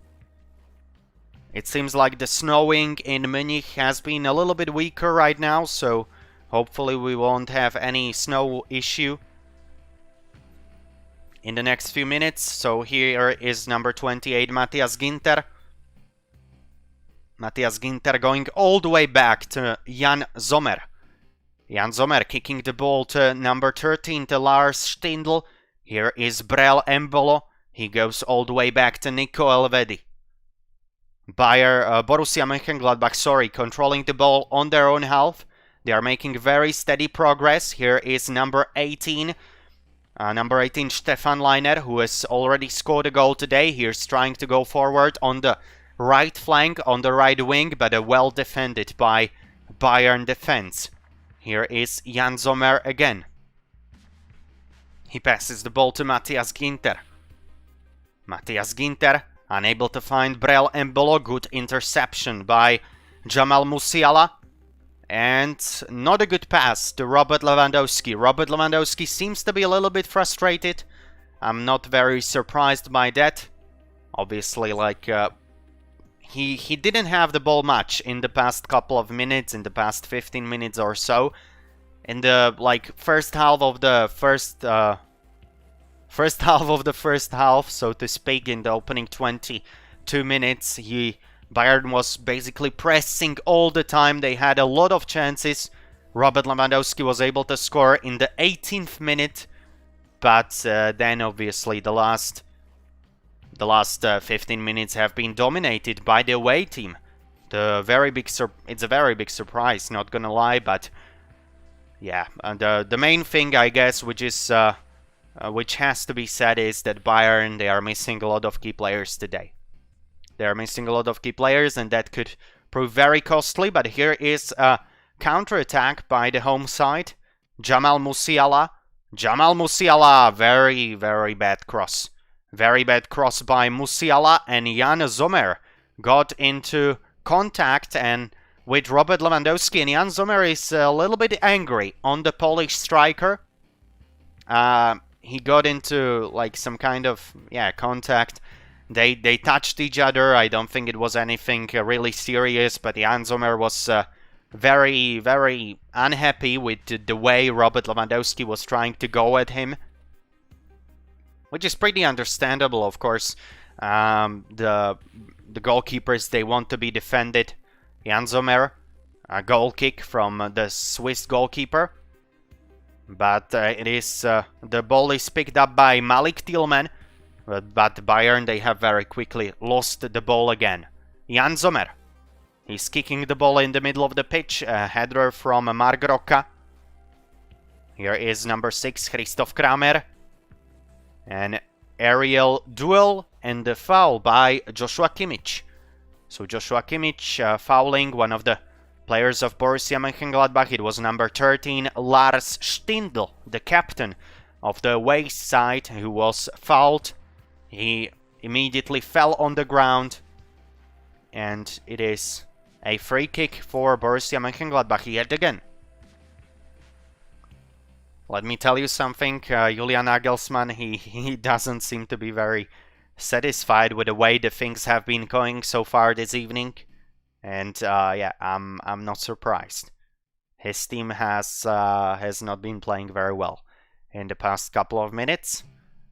It seems like the snowing in Munich has been a little bit weaker right now, so hopefully we won't have any snow issue in the next few minutes. So here is number 28, Matthias Ginter. Matthias Ginter going all the way back to Jan Sommer. Jan Sommer kicking the ball to number 13, to Lars Stindl. Here is Brel Embolo. He goes all the way back to Nico Elvedi. Borussia Mönchengladbach, controlling the ball on their own half. They are making very steady progress. Here is number 18. Stefan Leiner, who has already scored a goal today. He's trying to go forward on the right flank, on the right wing, but well defended by Bayern defense. Here is Jan Sommer again. He passes the ball to Matthias Ginter. Matthias Ginter unable to find Brel Embolo. Good interception by Jamal Musiala. And not a good pass to Robert Lewandowski. Robert Lewandowski seems to be a little bit frustrated. I'm not very surprised by that. Obviously, he didn't have the ball much in the past couple of minutes, in the past 15 minutes or so. In the first half of the first half, so to speak, in the opening 22 minutes, Bayern was basically pressing all the time. They had a lot of chances. Robert Lewandowski was able to score in the 18th minute, but then obviously the last 15 minutes have been dominated by the away team. It's a very big surprise, not gonna lie, but yeah, and the main thing, I guess, which has to be said, is that Bayern, they are missing a lot of key players today. They are missing a lot of key players, and that could prove very costly. But here is a counter-attack by the home side. Jamal Musiala. Jamal Musiala, very, very bad cross. Very bad cross by Musiala, and Jan Sommer got into contact and with Robert Lewandowski, and Jan Sommer is a little bit angry on the Polish striker. He got into some kind of contact. They touched each other. I don't think it was anything really serious, but Jan Sommer was very, very unhappy with the way Robert Lewandowski was trying to go at him, which is pretty understandable, of course. The goalkeepers, they want to be defended. Jan Sommer, a goal kick from the Swiss goalkeeper. But the ball is picked up by Malik Tillman. But Bayern, they have very quickly lost the ball again. Jan Sommer. He's kicking the ball in the middle of the pitch. A header from Marc Roca. Here is number 6, Christoph Kramer. An aerial duel and the foul by Joshua Kimmich. So Joshua Kimmich fouling one of the players of Borussia Mönchengladbach. It was number 13, Lars Stindl, the captain of the away side, who was fouled. He immediately fell on the ground, and it is a free kick for Borussia Mönchengladbach yet again. Let me tell you something, Julian Nagelsmann, he doesn't seem to be very satisfied with the way the things have been going so far this evening. And yeah, I'm not surprised. His team has not been playing very well in the past couple of minutes.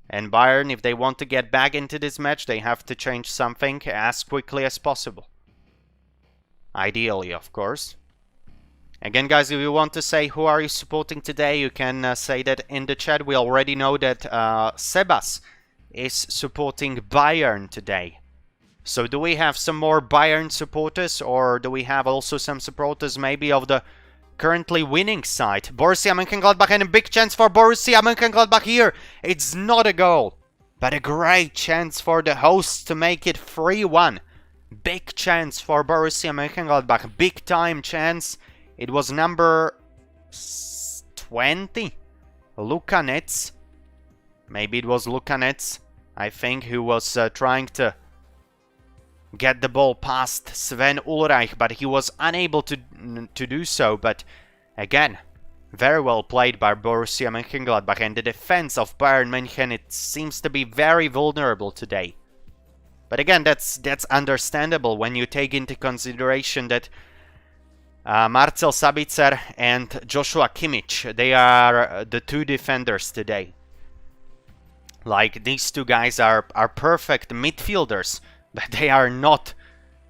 And Bayern, if they want to get back into this match, they have to change something as quickly as possible. Ideally, of course. Again, guys, if you want to say who are you supporting today, you can say that in the chat. We already know that Sebas is supporting Bayern today. So do we have some more Bayern supporters, or do we have also some supporters maybe of the currently winning side? Borussia Mönchengladbach, and a big chance for Borussia Mönchengladbach here. It's not a goal. but a great chance for the hosts to make it 3-1. Big chance for Borussia Mönchengladbach, big time chance. It was number 20, Lukanets. Maybe it was Lukanets, I think, who was trying to get the ball past Sven Ulreich, but he was unable to do so. But again, very well played by Borussia Mönchengladbach, and the defense of Bayern München, it seems to be very vulnerable today. But again, that's understandable when you take into consideration that Marcel Sabitzer and Joshua Kimmich, they are the two defenders today. Like, these two guys are perfect midfielders, but they are not,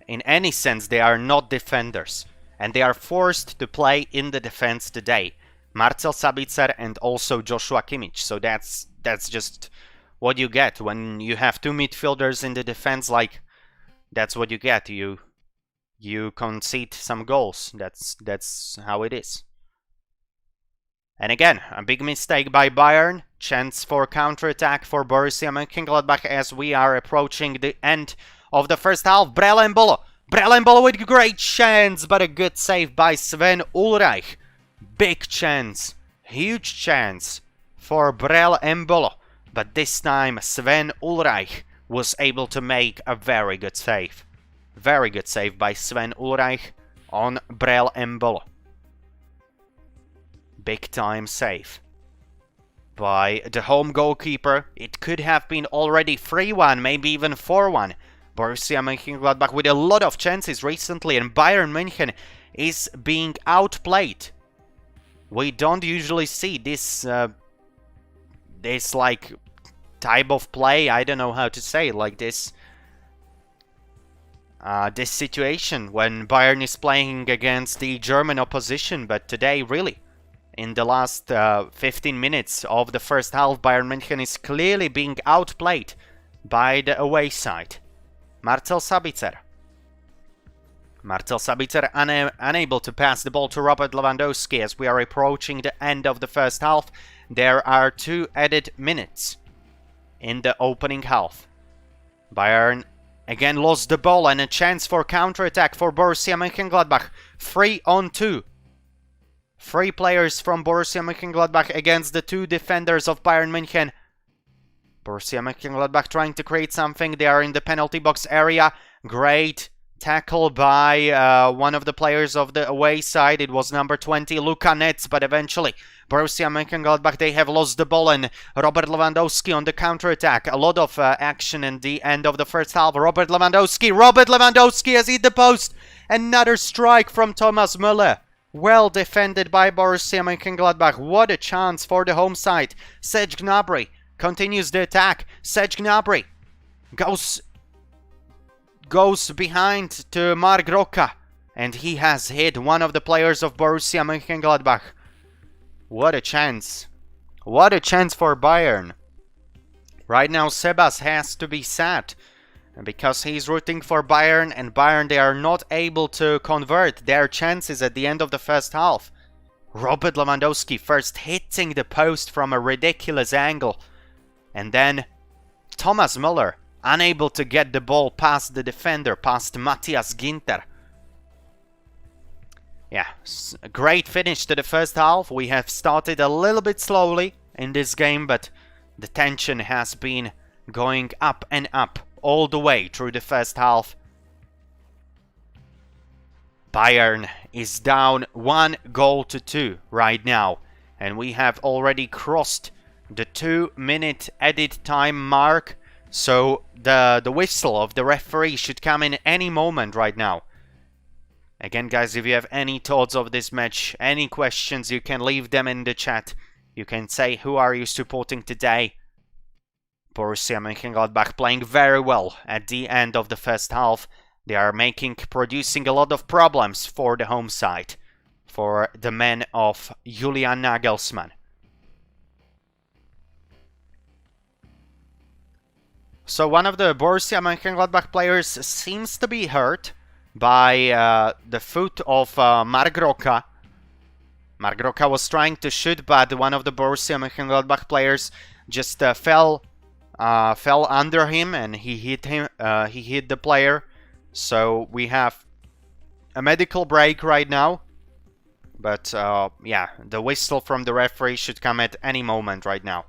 in any sense, they are not defenders. And they are forced to play in the defense today. Marcel Sabitzer and also Joshua Kimmich. So that's just what you get when you have two midfielders in the defense. Like, that's what you get. You concede some goals. That's how it is. And again, a big mistake by Bayern. Chance for counter-attack for Borussia Mönchengladbach as we are approaching the end of the first half. Brel Embolo with great chance, but a good save by Sven Ulreich. Big chance, huge chance for Brel Embolo. But this time Sven Ulreich was able to make a very good save. Very good save by Sven Ulreich on Brel Embolo. Big time save by the home goalkeeper. It could have been already 3-1, maybe even 4-1. Borussia Mönchengladbach with a lot of chances recently, and Bayern München is being outplayed. We don't usually see this like type of play. I don't know how to say it, like this situation when Bayern is playing against the German opposition. But today, really, in the last 15 minutes of the first half, Bayern München is clearly being outplayed by the away side. Marcel Sabitzer. Marcel Sabitzer unable to pass the ball to Robert Lewandowski as we are approaching the end of the first half. There are 2 added minutes in the opening half. Bayern again lost the ball and a chance for counter-attack for Borussia Mönchengladbach. 3-on-2. 3 players from Borussia Mönchengladbach against the 2 defenders of Bayern München. Borussia Mönchengladbach trying to create something. They are in the penalty box area. Great tackle by one of the players of the away side. It was number 20, Lukanets, but eventually Borussia Mönchengladbach, they have lost the ball, and Robert Lewandowski on the counter-attack. A lot of action in the end of the first half. Robert Lewandowski has hit the post. Another strike from Thomas Müller. Well defended by Borussia Mönchengladbach. What a chance for the home side. Serge Gnabry continues the attack. Serge Gnabry goes behind to Marc Roca, and he has hit one of the players of Borussia Mönchengladbach. What a chance. What a chance for Bayern. Right now Sebas has to be sad because he's rooting for Bayern, and Bayern, they are not able to convert their chances at the end of the first half. Robert Lewandowski first hitting the post from a ridiculous angle, and then Thomas Müller unable to get the ball past the defender, past Matthias Ginter. Yeah, a great finish to the first half. We have started a little bit slowly in this game, but the tension has been going up and up all the way through the first half. Bayern is down 1-2 right now, and we have already crossed the 2-minute added time mark, so the whistle of the referee should come in any moment right now. Again, guys, if you have any thoughts of this match, any questions, you can leave them in the chat. You can say, who are you supporting today? Borussia Mönchengladbach playing very well at the end of the first half. They are producing a lot of problems for the home side, for the men of Julian Nagelsmann. So one of the Borussia Mönchengladbach players seems to be hurt by the foot of Marc Roca. Marc Roca was trying to shoot, but one of the Borussia Mönchengladbach players just fell fell under him and he hit him. He hit the player. So we have a medical break right now. But yeah, the whistle from the referee should come at any moment right now.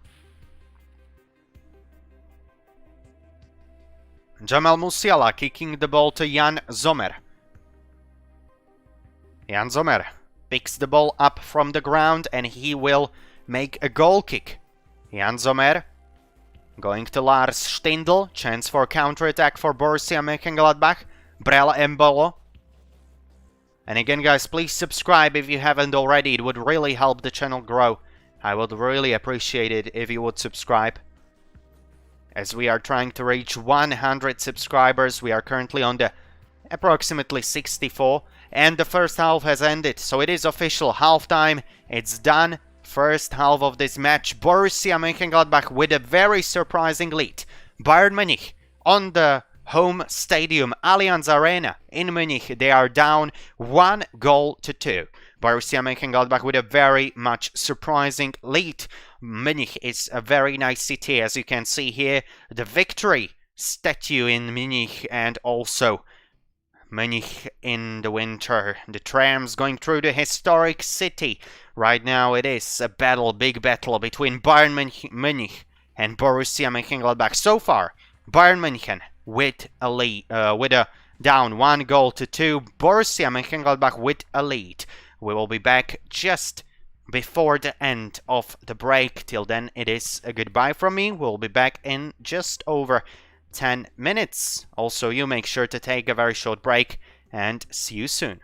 Jamal Musiala kicking the ball to Jan Sommer. Jan Sommer picks the ball up from the ground and he will make a goal kick. Jan Sommer going to Lars Stindl. Chance for counter-attack for Borussia Mönchengladbach. Brel Embolo. And again, guys, please subscribe if you haven't already. It would really help the channel grow. I would really appreciate it if you would subscribe. As we are trying to reach 100 subscribers, we are currently on the approximately 64. And the first half has ended, so it is official. Halftime, it's done. First half of this match, Borussia Mönchengladbach with a very surprising lead. Bayern Munich on the home stadium, Allianz Arena in Munich, they are down 1-2. Borussia Mönchengladbach with a very much surprising lead. Munich is a very nice city, as you can see here. The victory statue in Munich, and also Munich in the winter. The trams going through the historic city. Right now it is a battle, big battle between Bayern Munich and Borussia Mönchengladbach. So far, Bayern Munich with a lead, with a down 1-2. Borussia Mönchengladbach with a lead. We will be back just before the end of the break. Till then, it is a goodbye from me. We'll be back in just over 10 minutes. Also, you make sure to take a very short break and see you soon.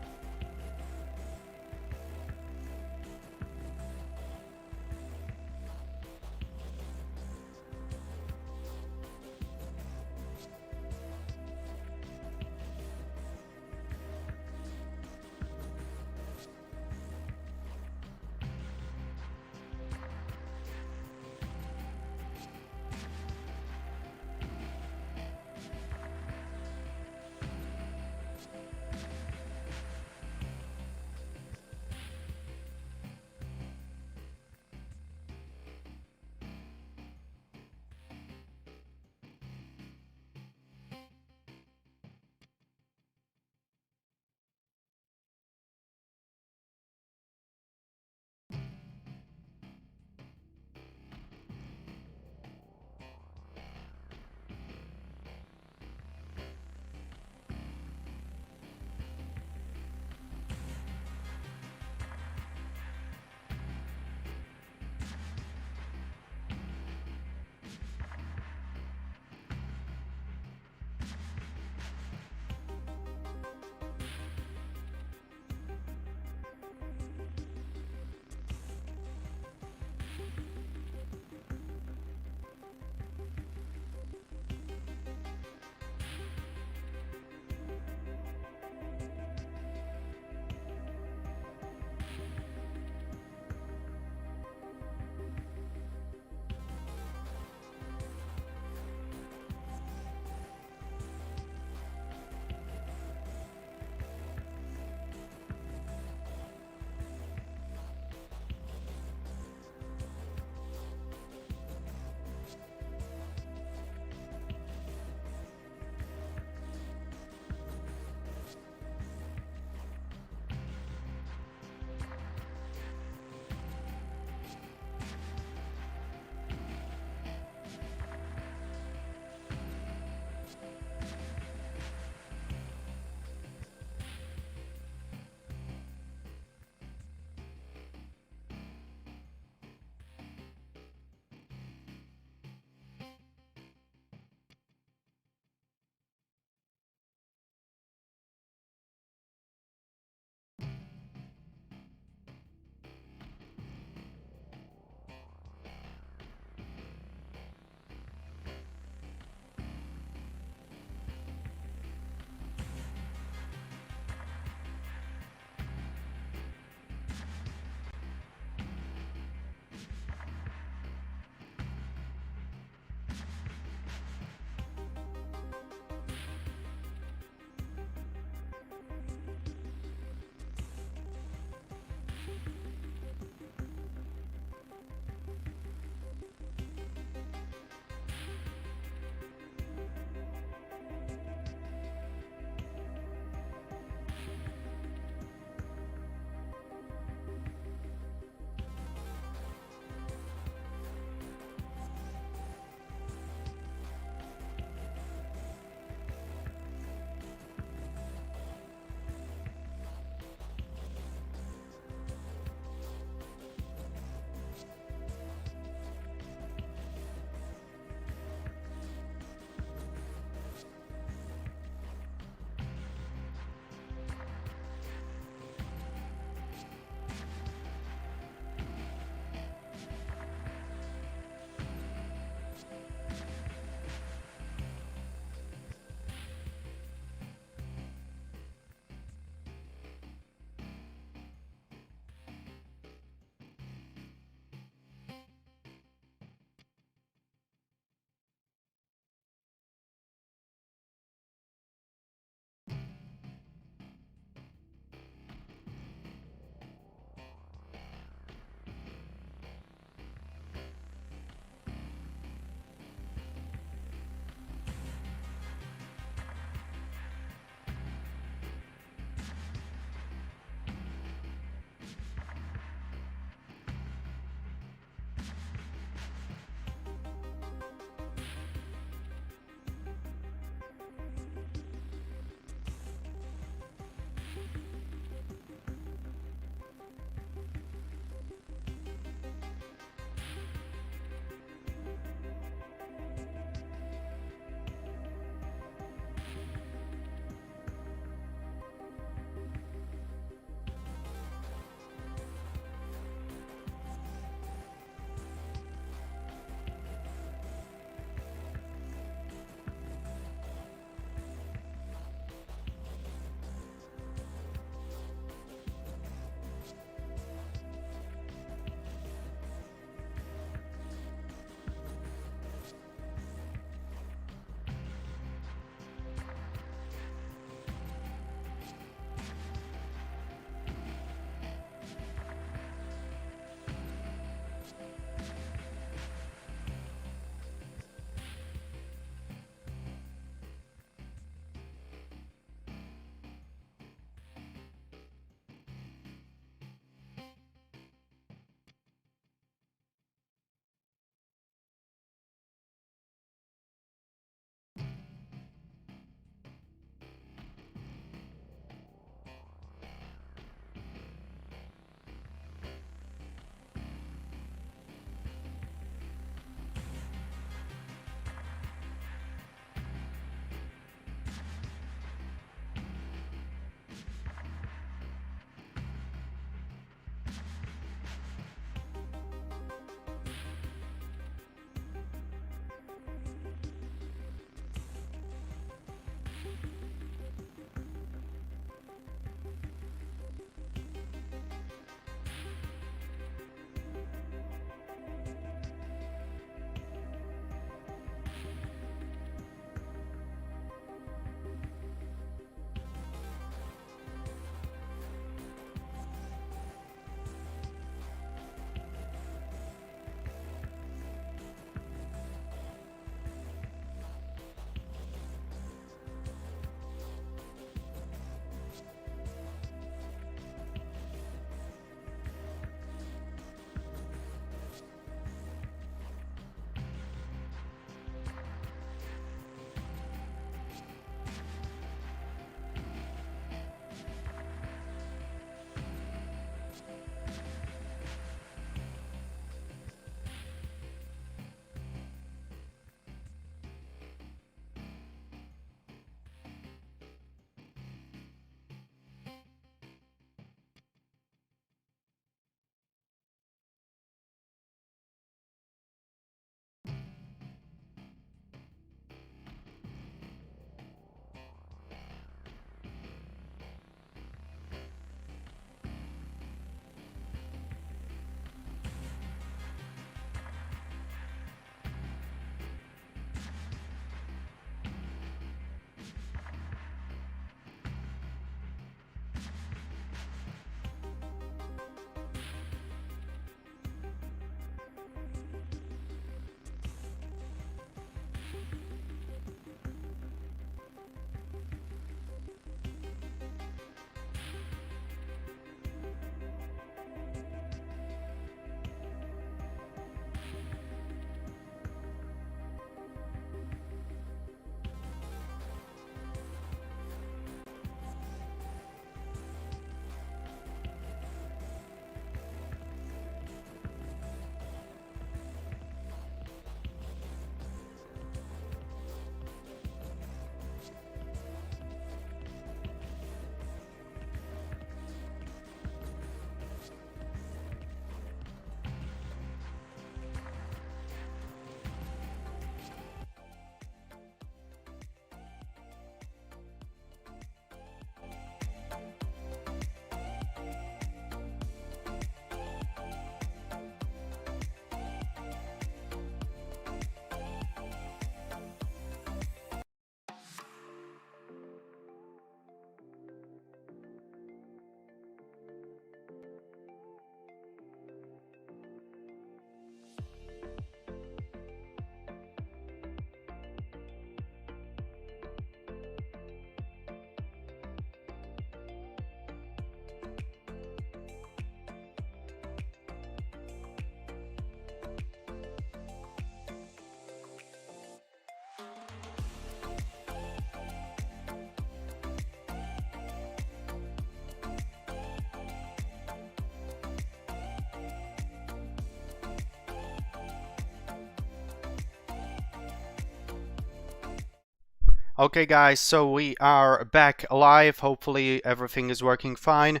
Okay guys, so we are back live. Hopefully everything is working fine.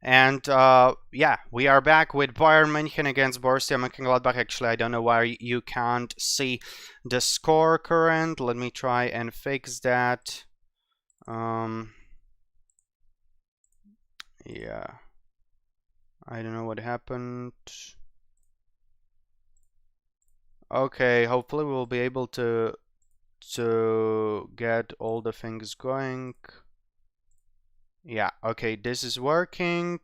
And yeah, we are back with Bayern Munich against Borussia Monchengladbach. Actually, I don't know why you can't see the score current. Let me try and fix that. Yeah, I don't know what happened. Okay, hopefully we'll be able to get all the things going. Yeah, okay, this is working.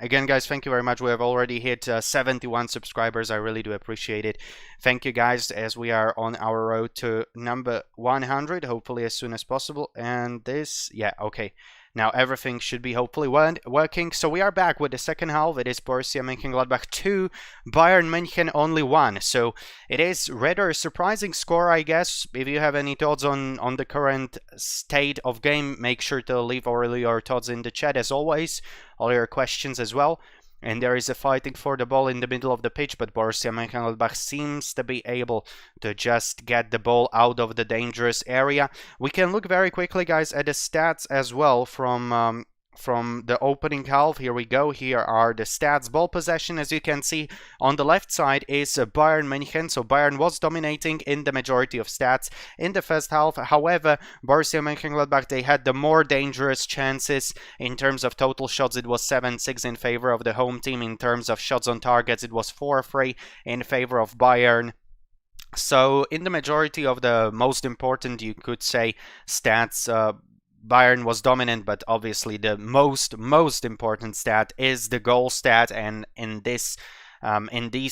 Again, guys, thank you very much. We have already hit 71 subscribers. I really do appreciate it. Thank you, guys, as we are on our road to number 100, hopefully as soon as possible. And this, yeah, okay. Now everything should be hopefully working. So we are back with the second half. It is Borussia Mönchengladbach 2, Bayern München only 1. So it is rather a surprising score, I guess. If you have any thoughts on the current state of game, make sure to leave all your thoughts in the chat as always. All your questions as well. And there is a fighting for the ball in the middle of the pitch, but Borussia Mönchengladbach seems to be able to just get the ball out of the dangerous area. We can look very quickly, guys, at the stats as well from from the opening half. Here we go. Here are the stats. Ball possession, as you can see, on the left side is Bayern München. So Bayern was dominating in the majority of stats in the first half. However, Borussia Mönchengladbach, they had the more dangerous chances. In terms of total shots, it was 7-6 in favor of the home team. In terms of shots on targets, it was 4-3 in favor of Bayern. So in the majority of the most important, you could say, stats, Bayern was dominant, but obviously the most important stat is the goal stat, and in these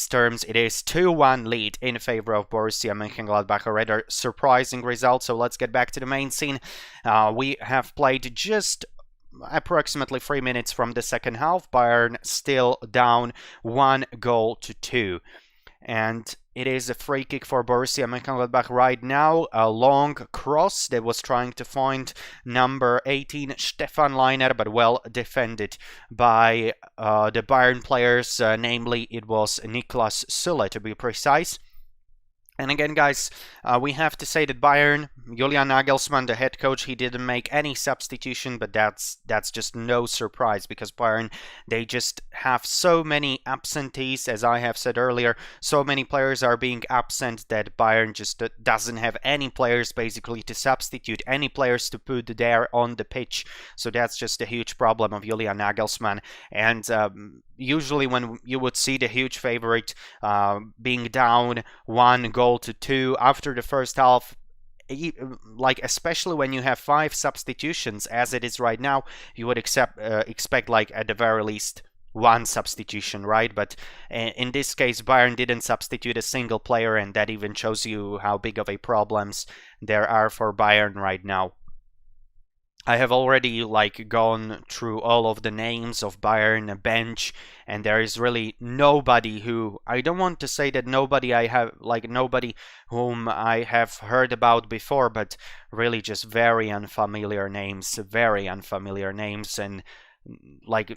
terms, it is 2-1 lead in favor of Borussia Mönchengladbach, a rather surprising result. So let's get back to the main scene. We have played just approximately 3 minutes from the second half. Bayern still down 1-2. And it is a free kick for Borussia Mönchengladbach right now. A long cross that was trying to find number 18 Stefan Leiner, but well defended by the Bayern players. Namely, it was Niklas Süle, to be precise. And again, guys, we have to say that Bayern, Julian Nagelsmann, the head coach, he didn't make any substitution, but that's just no surprise, because Bayern, they just have so many absentees, as I have said earlier. So many players are being absent that Bayern just doesn't have any players basically to substitute, any players to put there on the pitch. So that's just a huge problem of Julian Nagelsmann. And usually when you would see the huge favorite being down 1-2 after the first half, like especially when you have 5 substitutions as it is right now, you would expect like at the very least 1 substitution, right? But in this case, Bayern didn't substitute a single player, and that even shows you how big of a problems there are for Bayern right now. I have already gone through all of the names of Bayern bench, and there is really nobody who, I don't want to say that nobody whom I have heard about before, but really just very unfamiliar names, and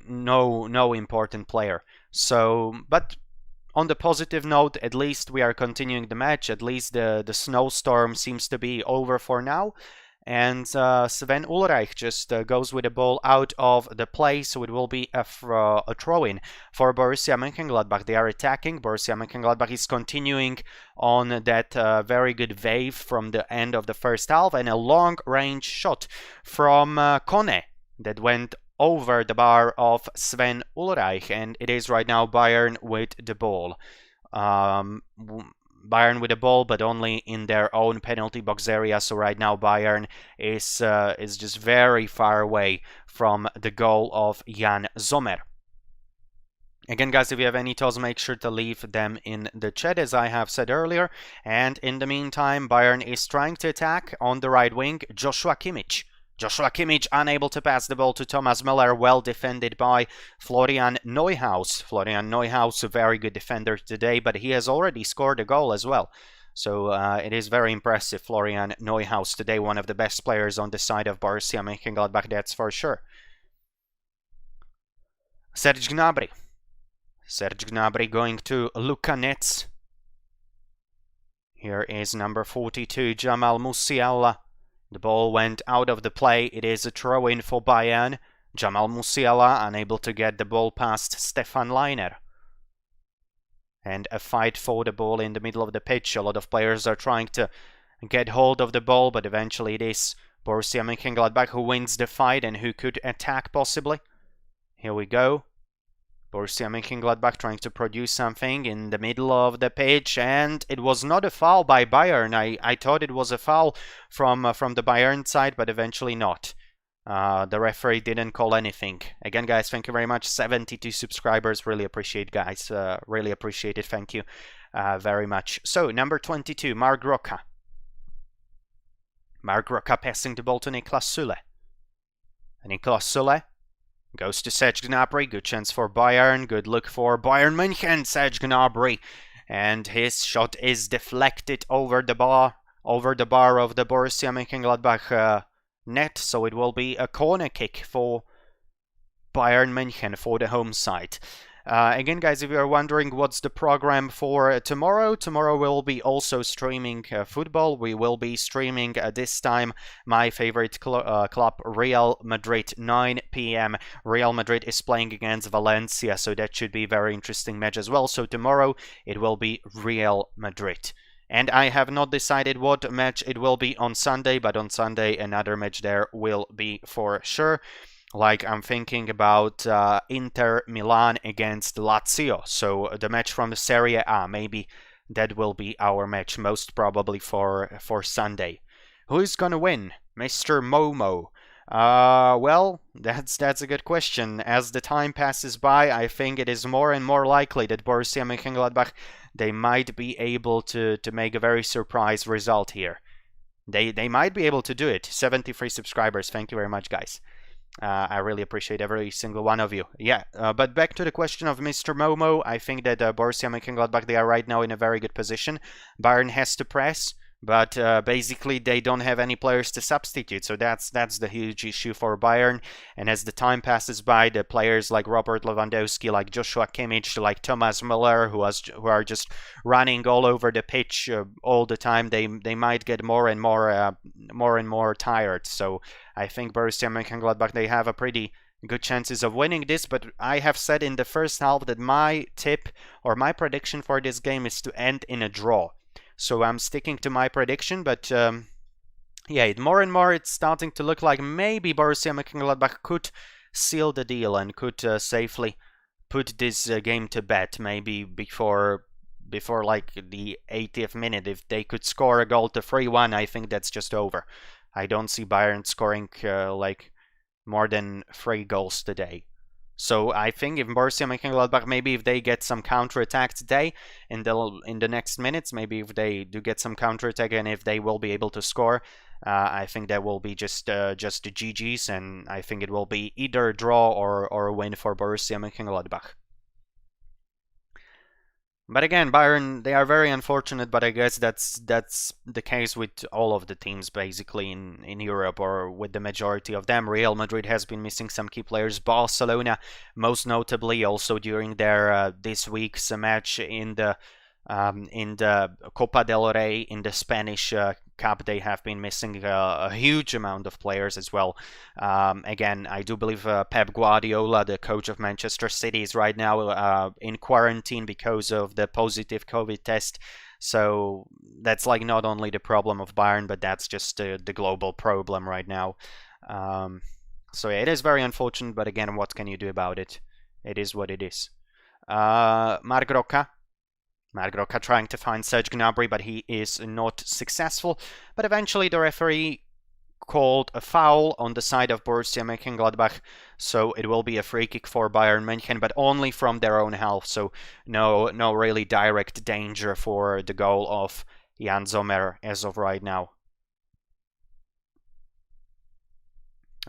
no important player. So, but on the positive note, at least we are continuing the match. At least the snowstorm seems to be over for now. And Sven Ulreich just goes with the ball out of the play, so it will be a throw-in for Borussia Mönchengladbach. They are attacking. Borussia Mönchengladbach is continuing on that very good wave from the end of the first half, and a long-range shot from Kone that went over the bar of Sven Ulreich, and it is right now Bayern with the ball. Bayern with the ball, but only in their own penalty box area. So right now Bayern is just very far away from the goal of Jan Sommer. Again, guys, if you have any thoughts, make sure to leave them in the chat, as I have said earlier. And in the meantime, Bayern is trying to attack on the right wing. Joshua Kimmich unable to pass the ball to Thomas Müller, well defended by Florian Neuhaus. Florian Neuhaus, a very good defender today, but he has already scored a goal as well. So it is very impressive, Florian Neuhaus today, one of the best players on the side of Borussia Mönchengladbach, that's for sure. Serge Gnabry going to Luka Netz. Here is number 42, Jamal Musiala. The ball went out of the play. It is a throw-in for Bayern. Jamal Musiala unable to get the ball past Stefan Leiner. And a fight for the ball in the middle of the pitch. A lot of players are trying to get hold of the ball, but eventually it is Borussia Mönchengladbach who wins the fight and who could attack possibly. Here we go. Borussia Mönchengladbach trying to produce something in the middle of the pitch, and it was not a foul by Bayern. I thought it was a foul from the Bayern side, but eventually not. The referee didn't call anything. Again, guys, thank you very much. 72 subscribers. Really appreciate, guys. Really appreciate it. Thank you very much. So, number 22, Marc Roca. Marc Roca passing the ball to Niklas Süle. Niklas Süle goes to Serge Gnabry. Good chance for Bayern. Good look for Bayern München. Serge Gnabry. And his shot is deflected over the bar of the Borussia Mönchengladbach net. So it will be a corner kick for Bayern München for the home side. Again, guys, if you're wondering what's the program for tomorrow, tomorrow we'll be also streaming football. We will be streaming this time my favorite club, Real Madrid, 9 p.m. Real Madrid is playing against Valencia, so that should be a very interesting match as well. So tomorrow it will be Real Madrid. And I have not decided what match it will be on Sunday, but on Sunday another match there will be for sure. Like I'm thinking about Inter Milan against Lazio, so the match from the Serie A, maybe that will be our match, most probably for Sunday. Who's gonna win? Mr. Momo. Well, that's a good question. As the time passes by, I think it is more and more likely that Borussia Mönchengladbach, they might be able to make a very surprise result here. They might be able to do it. 73 subscribers. Thank you very much, guys. I really appreciate every single one of you. Yeah, but back to the question of Mr. Momo, I think that Borussia Mönchengladbach, they are right now in a very good position. Bayern has to press, but basically they don't have any players to substitute, so that's the huge issue for Bayern. And as the time passes by, the players like Robert Lewandowski, like Joshua Kimmich, like Thomas Müller, who are just running all over the pitch all the time, they might get more and more tired. So I think Borussia Mönchengladbach, they have a pretty good chances of winning this, but I have said in the first half that my tip or my prediction for this game is to end in a draw. So I'm sticking to my prediction, but yeah, more and more it's starting to look like maybe Borussia Mönchengladbach could seal the deal and could safely put this game to bed, maybe before like the 80th minute. If they could score a goal to 3-1, I think that's just over. I don't see Bayern scoring like more than 3 goals today. So I think if Borussia Mönchengladbach, maybe if they get some counter-attack today in the next minutes, maybe if they do get some counter-attack and if they will be able to score, I think that will be just the GGs, and I think it will be either a draw or a win for Borussia Mönchengladbach. But again, Bayern, they are very unfortunate, but I guess that's the case with all of the teams basically in Europe, or with the majority of them. Real Madrid has been missing some key players. Barcelona, most notably, also during their this week's match in the Copa del Rey, in the Spanish Cup, they have been missing a huge amount of players as well. Again, I do believe Pep Guardiola, the coach of Manchester City, is right now in quarantine because of the positive COVID test. So that's like not only the problem of Bayern, but that's just the global problem right now. So yeah, it is very unfortunate, but again, what can you do about it? It is what it is. Marc Roca trying to find Serge Gnabry, but he is not successful. But eventually the referee called a foul on the side of Borussia Mönchengladbach, so it will be a free kick for Bayern München, but only from their own half, so no really direct danger for the goal of Jan Sommer as of right now.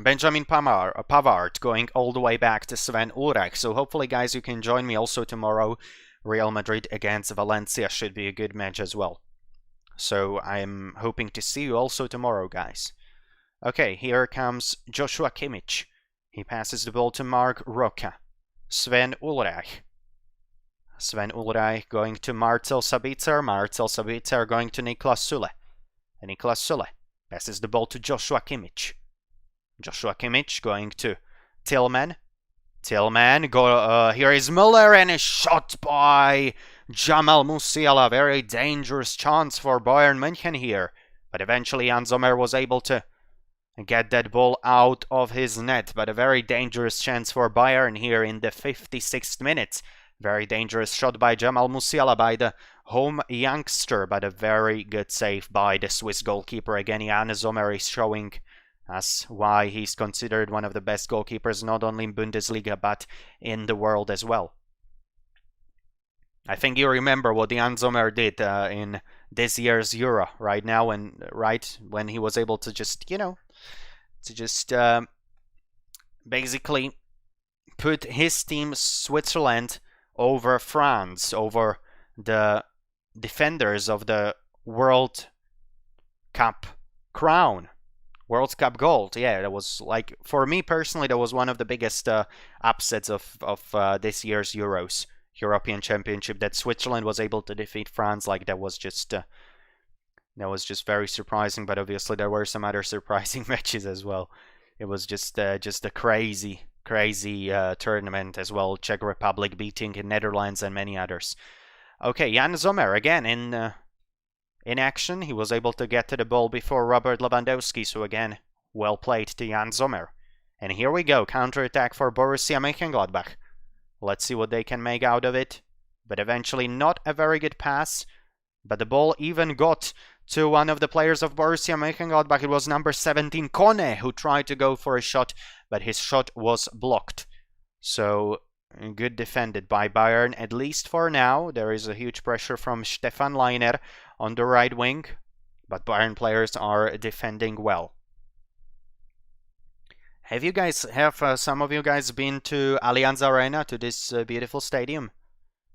Benjamin Pavard going all the way back to Sven Ulreich, so hopefully, guys, you can join me also tomorrow. Real Madrid against Valencia should be a good match as well. So I'm hoping to see you also tomorrow, guys. Okay, here comes Joshua Kimmich. He passes the ball to Marc Roca. Sven Ulreich. Sven Ulreich going to Marcel Sabitzer. Marcel Sabitzer going to Niklas Süle. And Niklas Süle passes the ball to Joshua Kimmich. Joshua Kimmich going to Tillman. Tillman, here is Müller, and a shot by Jamal Musiala. Very dangerous chance for Bayern München here. But eventually Jan Sommer was able to get that ball out of his net. But a very dangerous chance for Bayern here in the 56th minute. Very dangerous shot by Jamal Musiala, by the home youngster. But a very good save by the Swiss goalkeeper. Again, Jan Sommer is showing us why he's considered one of the best goalkeepers, not only in Bundesliga, but in the world as well. I think you remember what Jan Sommer did in this year's Euro right now, and when he was able to just, basically put his team Switzerland over France, over the defenders of the World Cup crown. World Cup gold. Yeah, that was like, for me personally, that was one of the biggest upsets of this year's Euros, European Championship. That Switzerland was able to defeat France, like that was just very surprising. But obviously there were some other surprising matches as well. It was just a crazy tournament as well. Czech Republic beating the Netherlands and many others. Okay, Jan Sommer again in action. He was able to get to the ball before Robert Lewandowski, so again, well played to Jan Sommer. And here we go, counter-attack for Borussia Mönchengladbach. Let's see what they can make out of it. But eventually not a very good pass. But the ball even got to one of the players of Borussia Mönchengladbach. It was number 17, Kone, who tried to go for a shot, but his shot was blocked. So good defended by Bayern, at least for now. There is a huge pressure from Stefan Leiner on the right wing, but Bayern players are defending well. Have some of you guys been to Allianz Arena, to this beautiful stadium?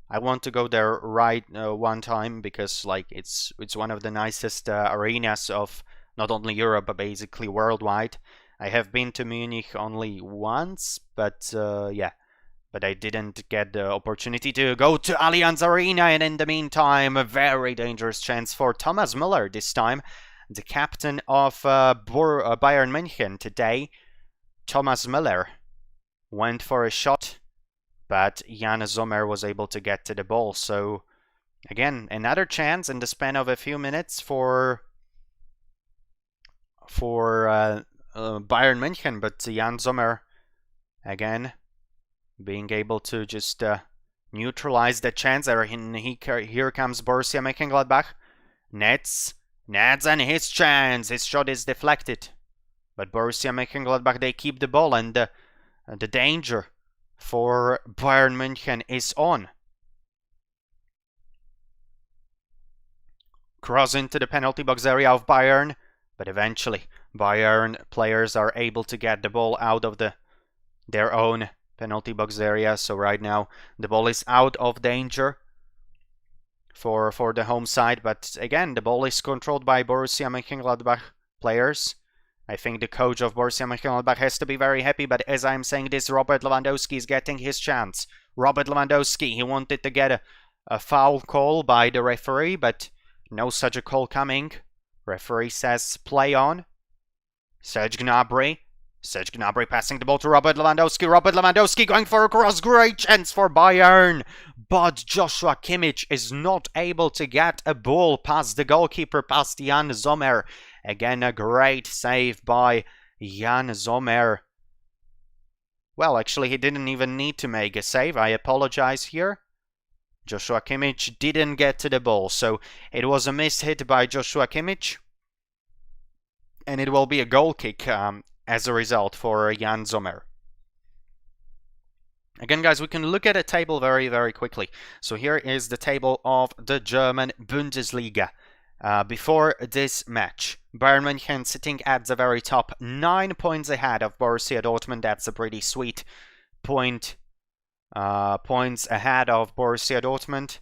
I want to go there one time, because like it's one of the nicest arenas of not only Europe but basically worldwide. I have been to Munich only once, but yeah. But I didn't get the opportunity to go to Allianz Arena, and in the meantime, a very dangerous chance for Thomas Müller this time, the captain of Bayern München today. Thomas Müller went for a shot, but Jan Sommer was able to get to the ball. So again, another chance in the span of a few minutes for Bayern München, but Jan Sommer again being able to just neutralize the chance. Here comes Borussia Mönchengladbach. Nets and his chance. His shot is deflected. But Borussia Mönchengladbach, they keep the ball, and the danger for Bayern München is on. Cross into the penalty box area of Bayern, but eventually Bayern players are able to get the ball out of their own penalty box area. So right now the ball is out of danger for the home side, but again the ball is controlled by Borussia Mönchengladbach players. I think the coach of Borussia Mönchengladbach has to be very happy, but as I'm saying this, Robert Lewandowski is getting his chance. Robert Lewandowski, he wanted to get a foul call by the referee, but no such a call coming. Referee says play on. Serge Gnabry passing the ball to Robert Lewandowski. Robert Lewandowski going for a cross. Great chance for Bayern. But Joshua Kimmich is not able to get a ball past the goalkeeper, past Jan Sommer. Again, a great save by Jan Sommer. Well, actually, he didn't even need to make a save. I apologize here. Joshua Kimmich didn't get to the ball. So it was a missed hit by Joshua Kimmich. And it will be a goal kick as a result for Jan Sommer. Again, guys, we can look at a table very, very quickly. So here is the table of the German Bundesliga. Before this match, Bayern München sitting at the very top, 9 points ahead of Borussia Dortmund. That's a pretty sweet points ahead of Borussia Dortmund.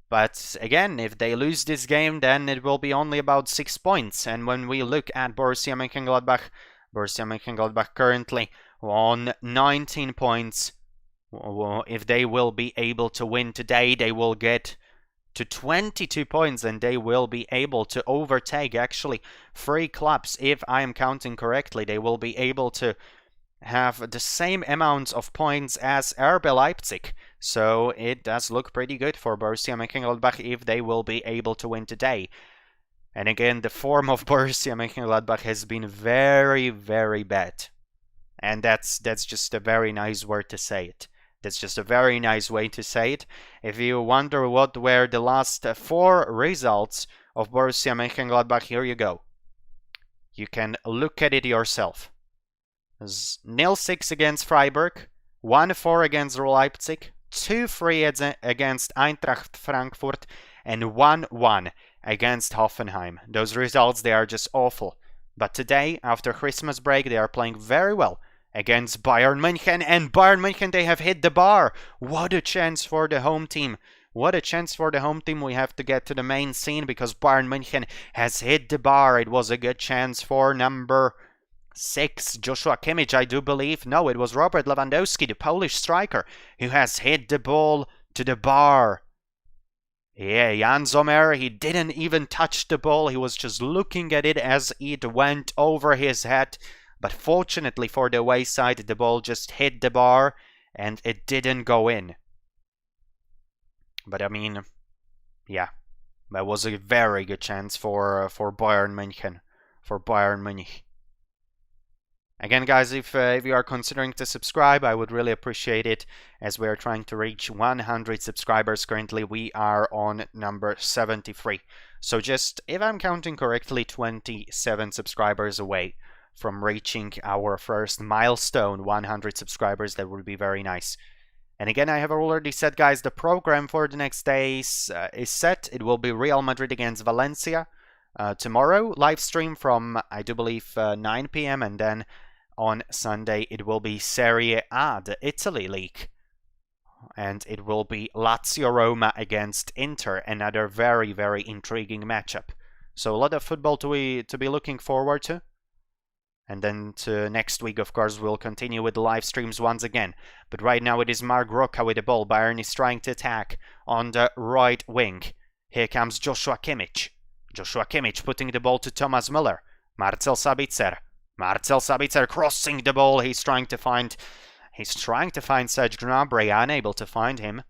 But again, if they lose this game, then it will be only about 6 points. And when we look at Borussia Mönchengladbach currently on 19 points. If they will be able to win today, they will get to 22 points, and they will be able to overtake actually 3 clubs. If I am counting correctly, they will be able to have the same amount of points as RB Leipzig. So it does look pretty good for Borussia Mönchengladbach if they will be able to win today. And again, the form of Borussia Mönchengladbach has been very, very bad. And that's just a very nice word to say it. That's just a very nice way to say it. If you wonder what were the last 4 results of Borussia Mönchengladbach, here you go. You can look at it yourself. 0-6 against Freiburg, 1-4 against Leipzig, 2-3 against Eintracht Frankfurt, and 1-1 against Hoffenheim. Those results, they are just awful. But today, after Christmas break, they are playing very well against Bayern München, and Bayern München, they have hit the bar. What a chance for the home team. What a chance for the home team. We have to get to the main scene because Bayern München has hit the bar. It was a good chance for number 6, Joshua Kimmich, I do believe. No, it was Robert Lewandowski, the Polish striker, who has hit the ball to the bar. Yeah, Jan Sommer, he didn't even touch the ball. He was just looking at it as it went over his head. But fortunately for the away side, the ball just hit the bar and it didn't go in. But I mean, yeah, that was a very good chance for Bayern München, for Bayern Munich. Again, guys, if you are considering to subscribe, I would really appreciate it, as we are trying to reach 100 subscribers. Currently, we are on number 73. So just, if I'm counting correctly, 27 subscribers away from reaching our first milestone, 100 subscribers. That would be very nice. And again, I have already said, guys, the program for the next days is set. It will be Real Madrid against Valencia tomorrow, live stream from, I do believe, 9 p.m. and then on Sunday it will be Serie A, the Italy League. And it will be Lazio Roma against Inter, another very, very intriguing matchup. So a lot of football to be looking forward to. And then to next week, of course, we'll continue with the live streams once again. But right now it is Mark Roca with the ball. Bayern is trying to attack on the right wing. Here comes Joshua Kimmich. Joshua Kimmich putting the ball to Thomas Müller. Marcel Sabitzer. Marcel Sabitzer crossing the ball. He's trying to find Serge Gnabry, unable to find him.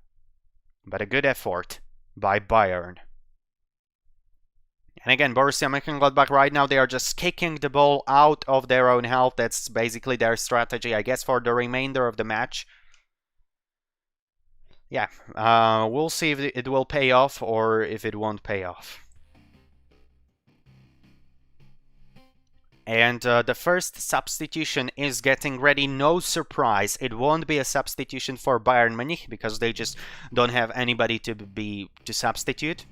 But a good effort by Bayern. And again, Borussia Monchengladbach right now, they are just kicking the ball out of their own half. That's basically their strategy, I guess, for the remainder of the match. Yeah, we'll see if it will pay off or if it won't pay off. And the first substitution is getting ready. No surprise, it won't be a substitution for Bayern Munich because they just don't have anybody to substitute.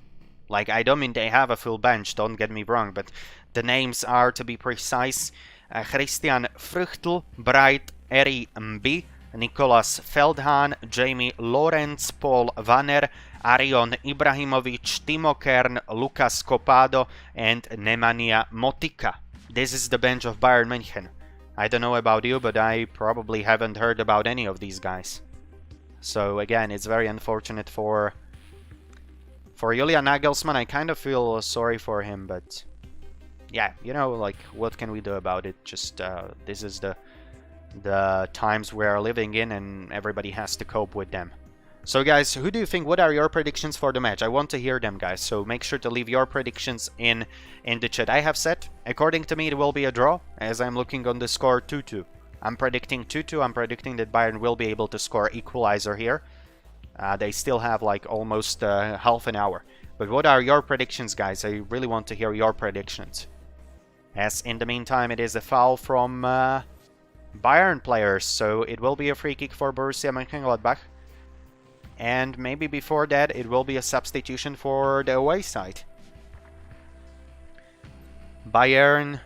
Like, I don't mean they have a full bench, don't get me wrong, but the names are, to be precise, Christian Früchtl, Bright, Eri Mbi, Nicolas Feldhahn, Jamie Lawrence, Paul Wanner, Arion Ibrahimovic, Timo Kern, Lucas Copado, and Nemanja Motika. This is the bench of Bayern München. I don't know about you, but I probably haven't heard about any of these guys. So again, it's very unfortunate for Julian Nagelsmann. I kind of feel sorry for him, but yeah, you know, like, what can we do about it? Just this is the times we are living in, and everybody has to cope with them. So guys, who do you think, what are your predictions for the match? I want to hear them, guys, so make sure to leave your predictions in the chat. I have said, according to me, it will be a draw, as I'm looking on the score 2-2. I'm predicting 2-2. I'm predicting that Bayern will be able to score equalizer here. They still have like almost half an hour. But what are your predictions, guys? I really want to hear your predictions. As in the meantime, it is a foul from Bayern players, so it will be a free kick for Borussia Mönchengladbach. And maybe before that, it will be a substitution for the away side. Bayern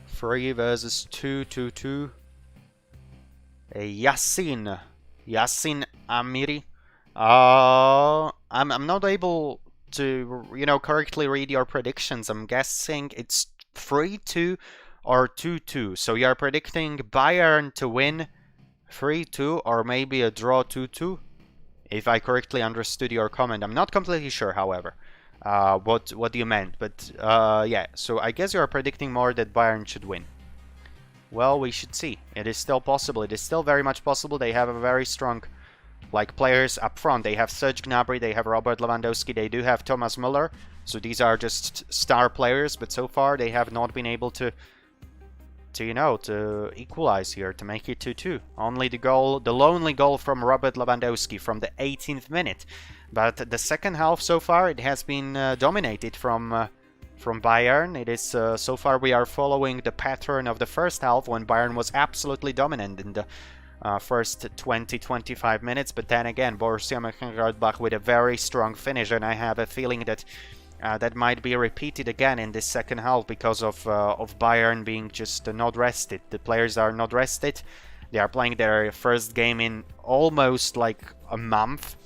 3 versus 2-2-2. Yassin Amiri. I'm not able to, you know, correctly read your predictions. I'm guessing it's 3-2 or 2-2. So you're predicting Bayern to win 3-2 or maybe a draw 2-2, if I correctly understood your comment. I'm not completely sure, however, what you meant. But yeah, so I guess you're predicting more that Bayern should win. Well, we should see. It is still possible. It is still very much possible. They have a very strong, like, players up front. They have Serge Gnabry, they have Robert Lewandowski, they do have Thomas Müller. So these are just star players, but so far they have not been able to equalize here, to make it 2-2. Only the lonely goal from Robert Lewandowski from the 18th minute. But the second half so far, it has been dominated from Bayern. It is so far we are following the pattern of the first half, when Bayern was absolutely dominant in the first 20-25 minutes. But then again, Borussia Mönchengladbach with a very strong finish, and I have a feeling that that might be repeated again in this second half because of Bayern being just not rested. The players are not rested. They are playing their first game in almost like a month.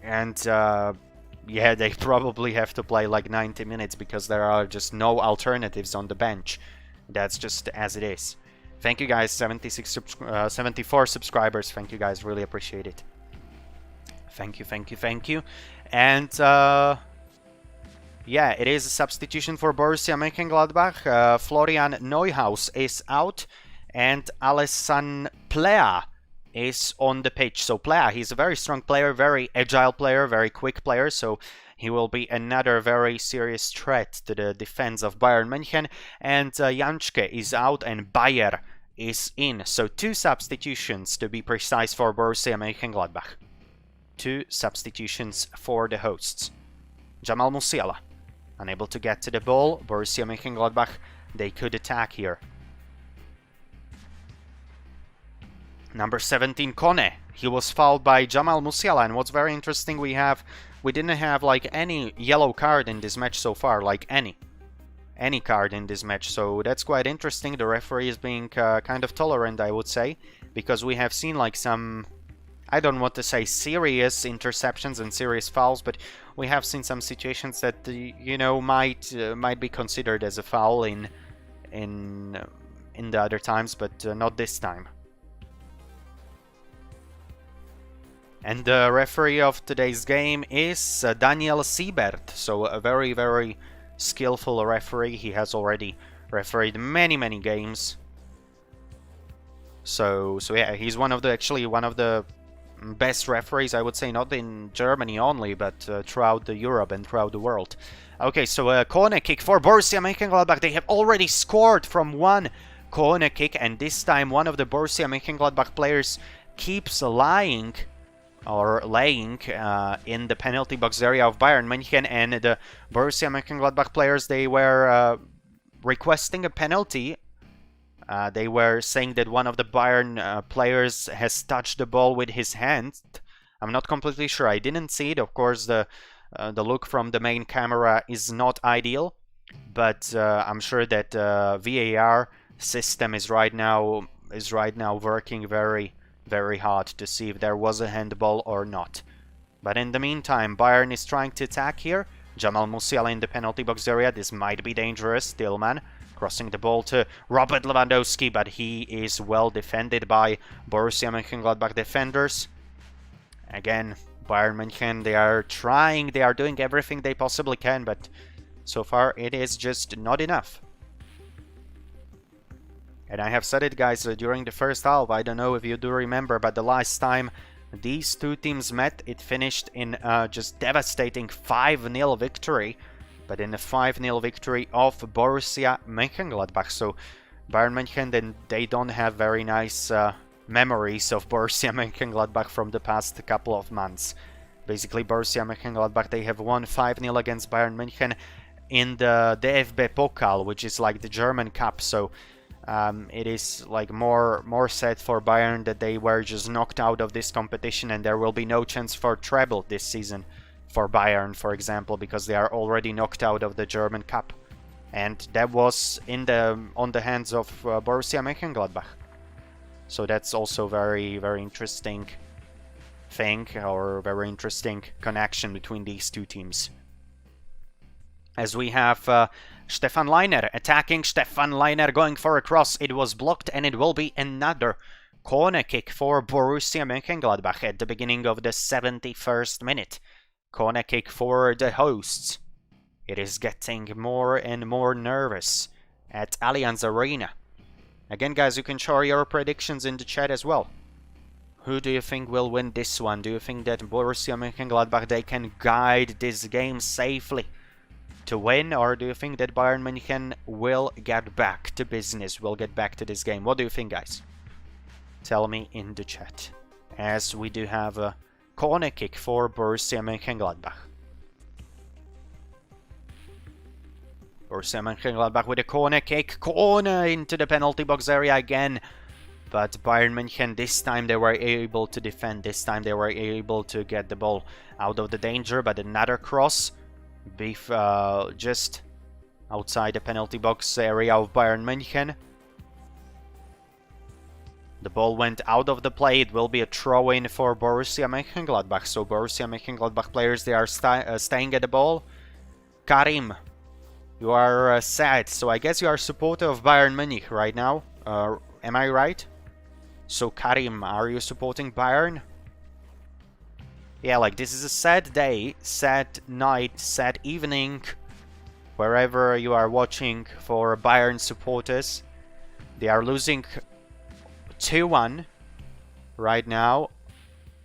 And yeah, they probably have to play like 90 minutes because there are just no alternatives on the bench. That's just as it is. Thank you guys, 74 subscribers. Thank you guys, really appreciate it. Thank you, thank you, thank you. And yeah, it is a substitution for Borussia Mönchengladbach. Florian Neuhaus is out, and Alessan Plea is on the pitch. So Plea, he's a very strong player, very agile player, very quick player, so he will be another very serious threat to the defense of Bayern München. And Jančke is out and Bayer is in. So 2 substitutions to be precise for Borussia Mönchengladbach. 2 substitutions for the hosts. Jamal Musiala, unable to get to the ball. Borussia Mönchengladbach, they could attack here. Number 17, Kone. He was fouled by Jamal Musiala, and what's very interesting, we didn't have like any yellow card in this match so far, like any card in this match, so that's quite interesting. The referee is being kind of tolerant, I would say, because we have seen like some, I don't want to say serious interceptions and serious fouls, but we have seen some situations that you know might be considered as a foul in the other times, but not this time. And the referee of today's game is Daniel Siebert, so a very, very skillful referee. He has already refereed many games. So yeah, he's actually one of the best referees, I would say, not in Germany only, but throughout Europe and throughout the world. Okay, so a corner kick for Borussia Mönchengladbach. They have already scored from one corner kick, and this time one of the Borussia Mönchengladbach players keeps laying in the penalty box area of Bayern München, and the Borussia Mönchengladbach players, they were requesting a penalty. They were saying that one of the Bayern players has touched the ball with his hand. I'm not completely sure. I didn't see it. Of course, the look from the main camera is not ideal, but I'm sure that VAR system is right now working very hard to see if there was a handball or not. But in the meantime, Bayern is trying to attack here. Jamal Musiala in the penalty box area. This might be dangerous. Tillman crossing the ball to Robert Lewandowski, but he is well defended by Borussia Mönchengladbach defenders. Again, Bayern München, they are doing everything they possibly can, but so far it is just not enough. And I have said it, guys, during the first half. I don't know if you do remember, but the last time these two teams met, it finished in just devastating 5-0 victory. But in a 5-0 victory of Borussia Mönchengladbach. So Bayern München, then they don't have very nice memories of Borussia Mönchengladbach from the past couple of months. Basically, Borussia Mönchengladbach, they have won 5-0 against Bayern München in the DFB Pokal, which is like the German Cup. So it is like more sad for Bayern that they were just knocked out of this competition, and there will be no chance for treble this season for Bayern, for example, because they are already knocked out of the German Cup, and that was on the hands of Borussia Mönchengladbach. So that's also very interesting thing, or very interesting connection between these two teams. As we have Stefan Leiner attacking. Stefan Leiner going for a cross. It was blocked, and it will be another corner kick for Borussia Mönchengladbach at the beginning of the 71st minute. Corner kick for the hosts. It is getting more and more nervous at Allianz Arena. Again, guys, you can share your predictions in the chat as well. Who do you think will win this one? Do you think that Borussia Mönchengladbach, they can guide this game safely to win, or do you think that Bayern München will get back to business, will get back to this game? What do you think, guys? Tell me in the chat, as we do have a corner kick for Borussia Mönchengladbach. Borussia Mönchengladbach with a corner kick, corner into the penalty box area again. But Bayern München, this time they were able to defend, this time they were able to get the ball out of the danger, but another cross. Just outside the penalty box area of Bayern München. The ball went out of the play. It will be a throw-in for Borussia Mönchengladbach. So Borussia Mönchengladbach players, they are staying at the ball. Karim, you are sad. So I guess you are a supporter of Bayern Munich right now. Am I right? So Karim, are you supporting Bayern? Yeah, like this is a sad day, sad night, sad evening. Wherever you are watching for Bayern supporters. They are losing 2-1 right now.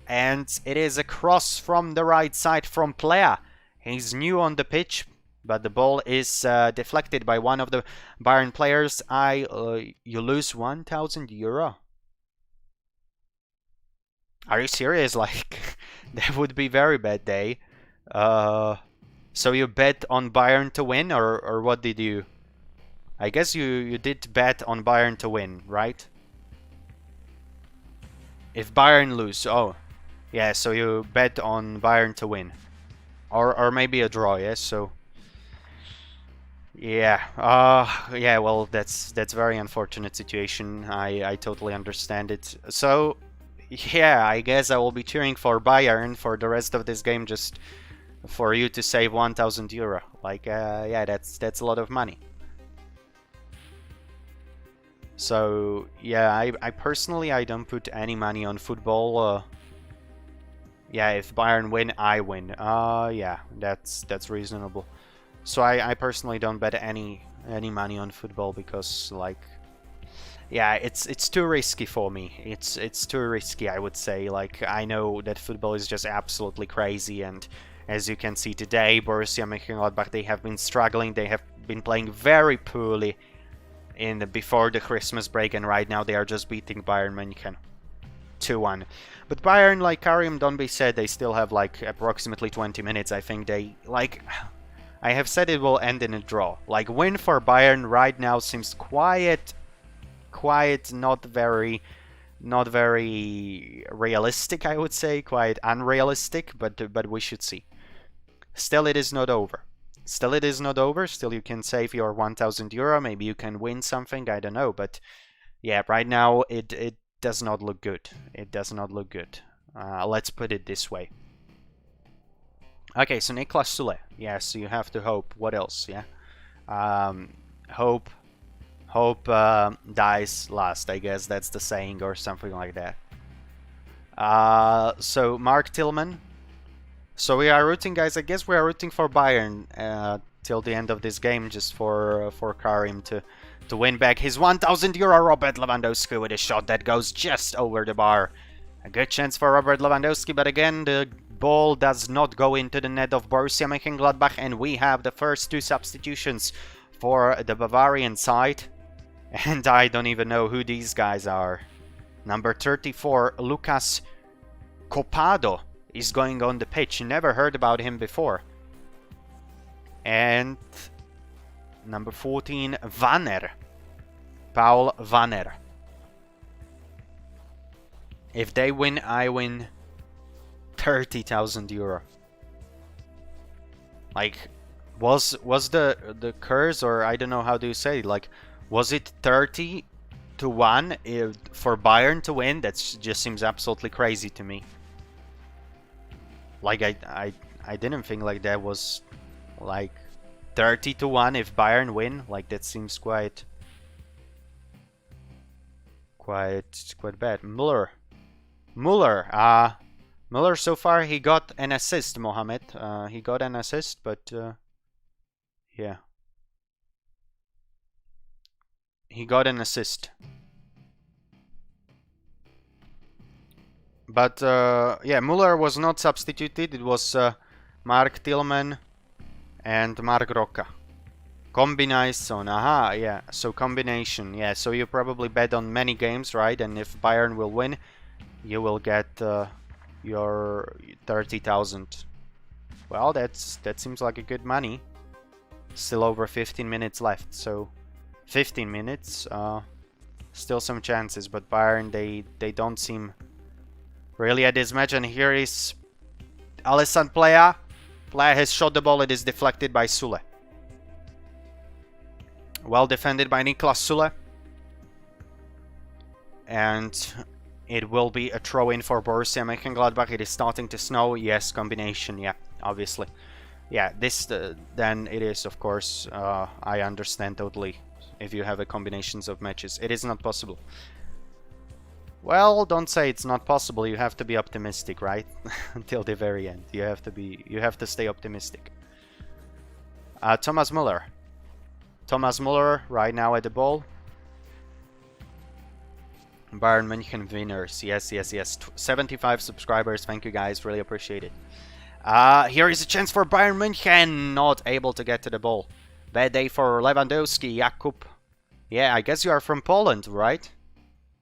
And it is a cross from the right side from Plea. He's new on the pitch, but the ball is deflected by one of the Bayern players. You lose 1,000 euro. Are you serious? Like, that would be very bad day. So you bet on Bayern to win, or what did you? I guess you did bet on Bayern to win, right? If Bayern lose, oh, yeah. So you bet on Bayern to win, or maybe a draw, yes. So yeah, yeah. Well, that's very unfortunate situation. I totally understand it. So yeah, I guess I will be cheering for Bayern for the rest of this game, just for you to save 1,000 euro. Like, yeah, that's a lot of money. So yeah, I personally, I don't put any money on football. Yeah, if Bayern win, I win. Yeah, that's reasonable. So I personally don't bet any money on football because, like, yeah, it's too risky for me. It's too risky, I would say. Like, I know that football is just absolutely crazy, and as you can see today, Borussia Mönchengladbach, they have been struggling. They have been playing very poorly before the Christmas break, and right now they are just beating Bayern Munich 2-1. But Bayern, like Karim Donby said, they still have like approximately 20 minutes. I think they, like, I have said it will end in a draw. Like, win for Bayern right now seems quite not very realistic, I would say, quite unrealistic, but we should see. Still, it is not over. Still, it is not over. Still, you can save your 1,000 euro. Maybe you can win something. I don't know. But yeah, right now it does not look good. It does not look good. Let's put it this way. Okay, so Niklas Süle. Yes, you have to hope. What else? Yeah, hope dies last. I guess that's the saying or something like that. So Mark Tillman. So we are rooting, guys. I guess we are rooting for Bayern till the end of this game, just for Karim to win back his 1,000 euro. Robert Lewandowski with a shot that goes just over the bar. A good chance for Robert Lewandowski, but again, the ball does not go into the net of Borussia Mönchengladbach, and we have the first two substitutions for the Bavarian side. And I don't even know who these guys are. Number 34, Lucas Copado, is going on the pitch. Never heard about him before. And number 14, Wanner. Paul Wanner. If they win, I win 30,000 euro. Like, was the curse, or I don't know how do you say it, like, was it 30 to 1 for Bayern to win? That just seems absolutely crazy to me. Like, I didn't think like that was like 30 to 1 if Bayern win. Like, that seems quite bad. Müller. Müller so far he got an assist, Mohamed. He got an assist, but yeah. He got an assist. But yeah, Müller was not substituted. It was Mark Tillman and Mark Rocca. Combination. Aha, yeah. So combination. Yeah, so you probably bet on many games, right? And if Bayern will win, you will get your 30,000. Well, that seems like a good money. Still over 15 minutes left. So 15 minutes. Still some chances, but Bayern, they don't seem really at this match. And here is Alessandro Plea. Plea has shot the ball. It is deflected by Süle. Well defended by Niklas Süle. and it will be a throw-in for Borussia Mönchengladbach. It is starting to snow. Yes, combination. Yeah, obviously. Yeah, this then it is, of course. I understand totally. If you have a combinations of matches, it is not possible. Well, don't say it's not possible. You have to be optimistic, right? Until the very end. You have to stay optimistic. Thomas Müller. Thomas Müller right now at the ball. Bayern München winners. Yes, yes, yes. 75 subscribers. Thank you guys. Really appreciate it. Here is a chance for Bayern München. Not able to get to the ball. Bad day for Lewandowski. Jakub. Yeah, I guess you are from Poland, right?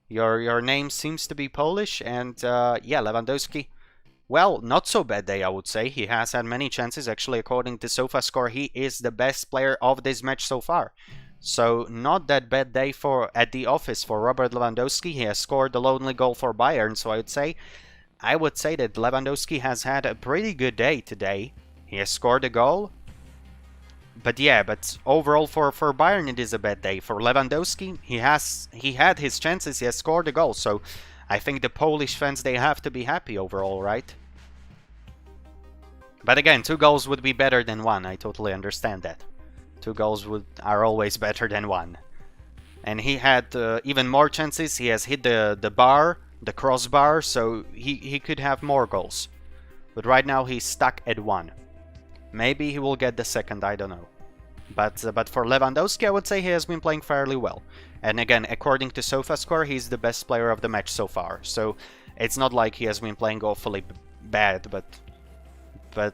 Your name seems to be Polish, and yeah, Lewandowski. Well, not so bad day, I would say. He has had many chances. Actually, according to SofaScore, he is the best player of this match so far. So, not that bad day at the office for Robert Lewandowski. He has scored the lonely goal for Bayern, so I would say that Lewandowski has had a pretty good day today. He has scored a goal. But yeah, but overall for Bayern it is a bad day. For Lewandowski, he had his chances, he has scored a goal. So I think the Polish fans, they have to be happy overall, right? But again, 2 goals would be better than 1. I totally understand that. 2 goals are always better than 1. And he had even more chances. He has hit the bar, the crossbar, so he could have more goals. But right now he's stuck at 1. Maybe he will get the second, I don't know. But for Lewandowski, I would say he has been playing fairly well. And again, according to SofaScore, he's the best player of the match so far. So it's not like he has been playing awfully bad, but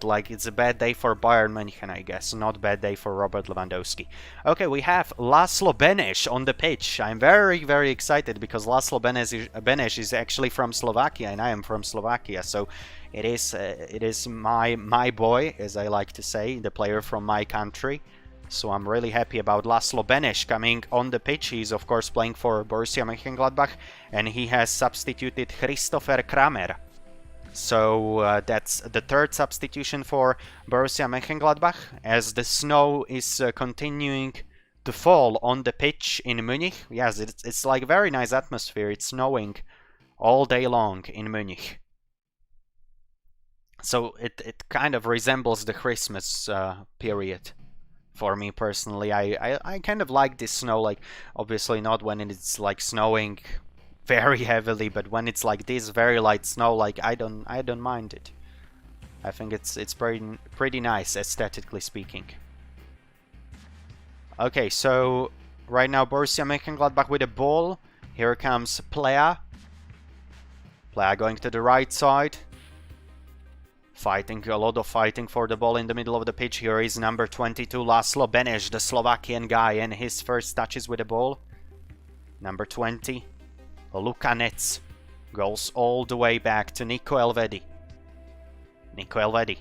like it's a bad day for Bayern München, I guess. Not bad day for Robert Lewandowski. Okay, we have Laszlo Beneš on the pitch. I'm very, very excited because Laszlo Beneš is actually from Slovakia, and I am from Slovakia. So it is my boy, as I like to say, the player from my country. So I'm really happy about Laszlo Beneš coming on the pitch. He's of course playing for Borussia Mönchengladbach, and he has substituted Christopher Kramer. So that's the 3rd substitution for Borussia Mönchengladbach, as the snow is continuing to fall on the pitch in Munich. Yes, it's like a very nice atmosphere. It's snowing all day long in Munich. So it kind of resembles the Christmas period. For me personally, I kind of like this snow, like obviously not when it's like snowing very heavily, but when it's like this very light snow, like I don't mind it. I think it's pretty nice aesthetically speaking. Okay, so right now Borussia Mönchengladbach with the ball. Here comes Plea. Plea going to the right side. Fighting, a lot of fighting for the ball in the middle of the pitch. Here is number 22, Laszlo Beneš, the Slovakian guy, and his first touches with the ball. Number 20, Lukanec, goes all the way back to Nico Elvedi. Nico Elvedi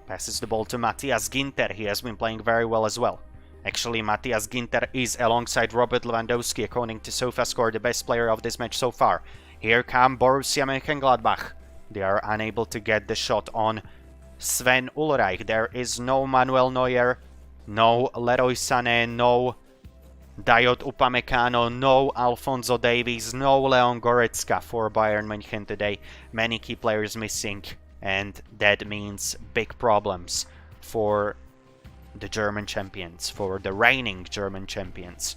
passes the ball to Matthias Ginter. He has been playing very well as well. Actually, Matthias Ginter is, alongside Robert Lewandowski, according to SofaScore, the best player of this match so far. Here come Borussia Mönchengladbach. They are unable to get the shot on Sven Ulreich. There is no Manuel Neuer, no Leroy Sané, no Dayot Upamecano, no Alphonso Davies, no Leon Goretzka for Bayern München today. Many key players missing, and that means big problems for the German champions, for the reigning German champions.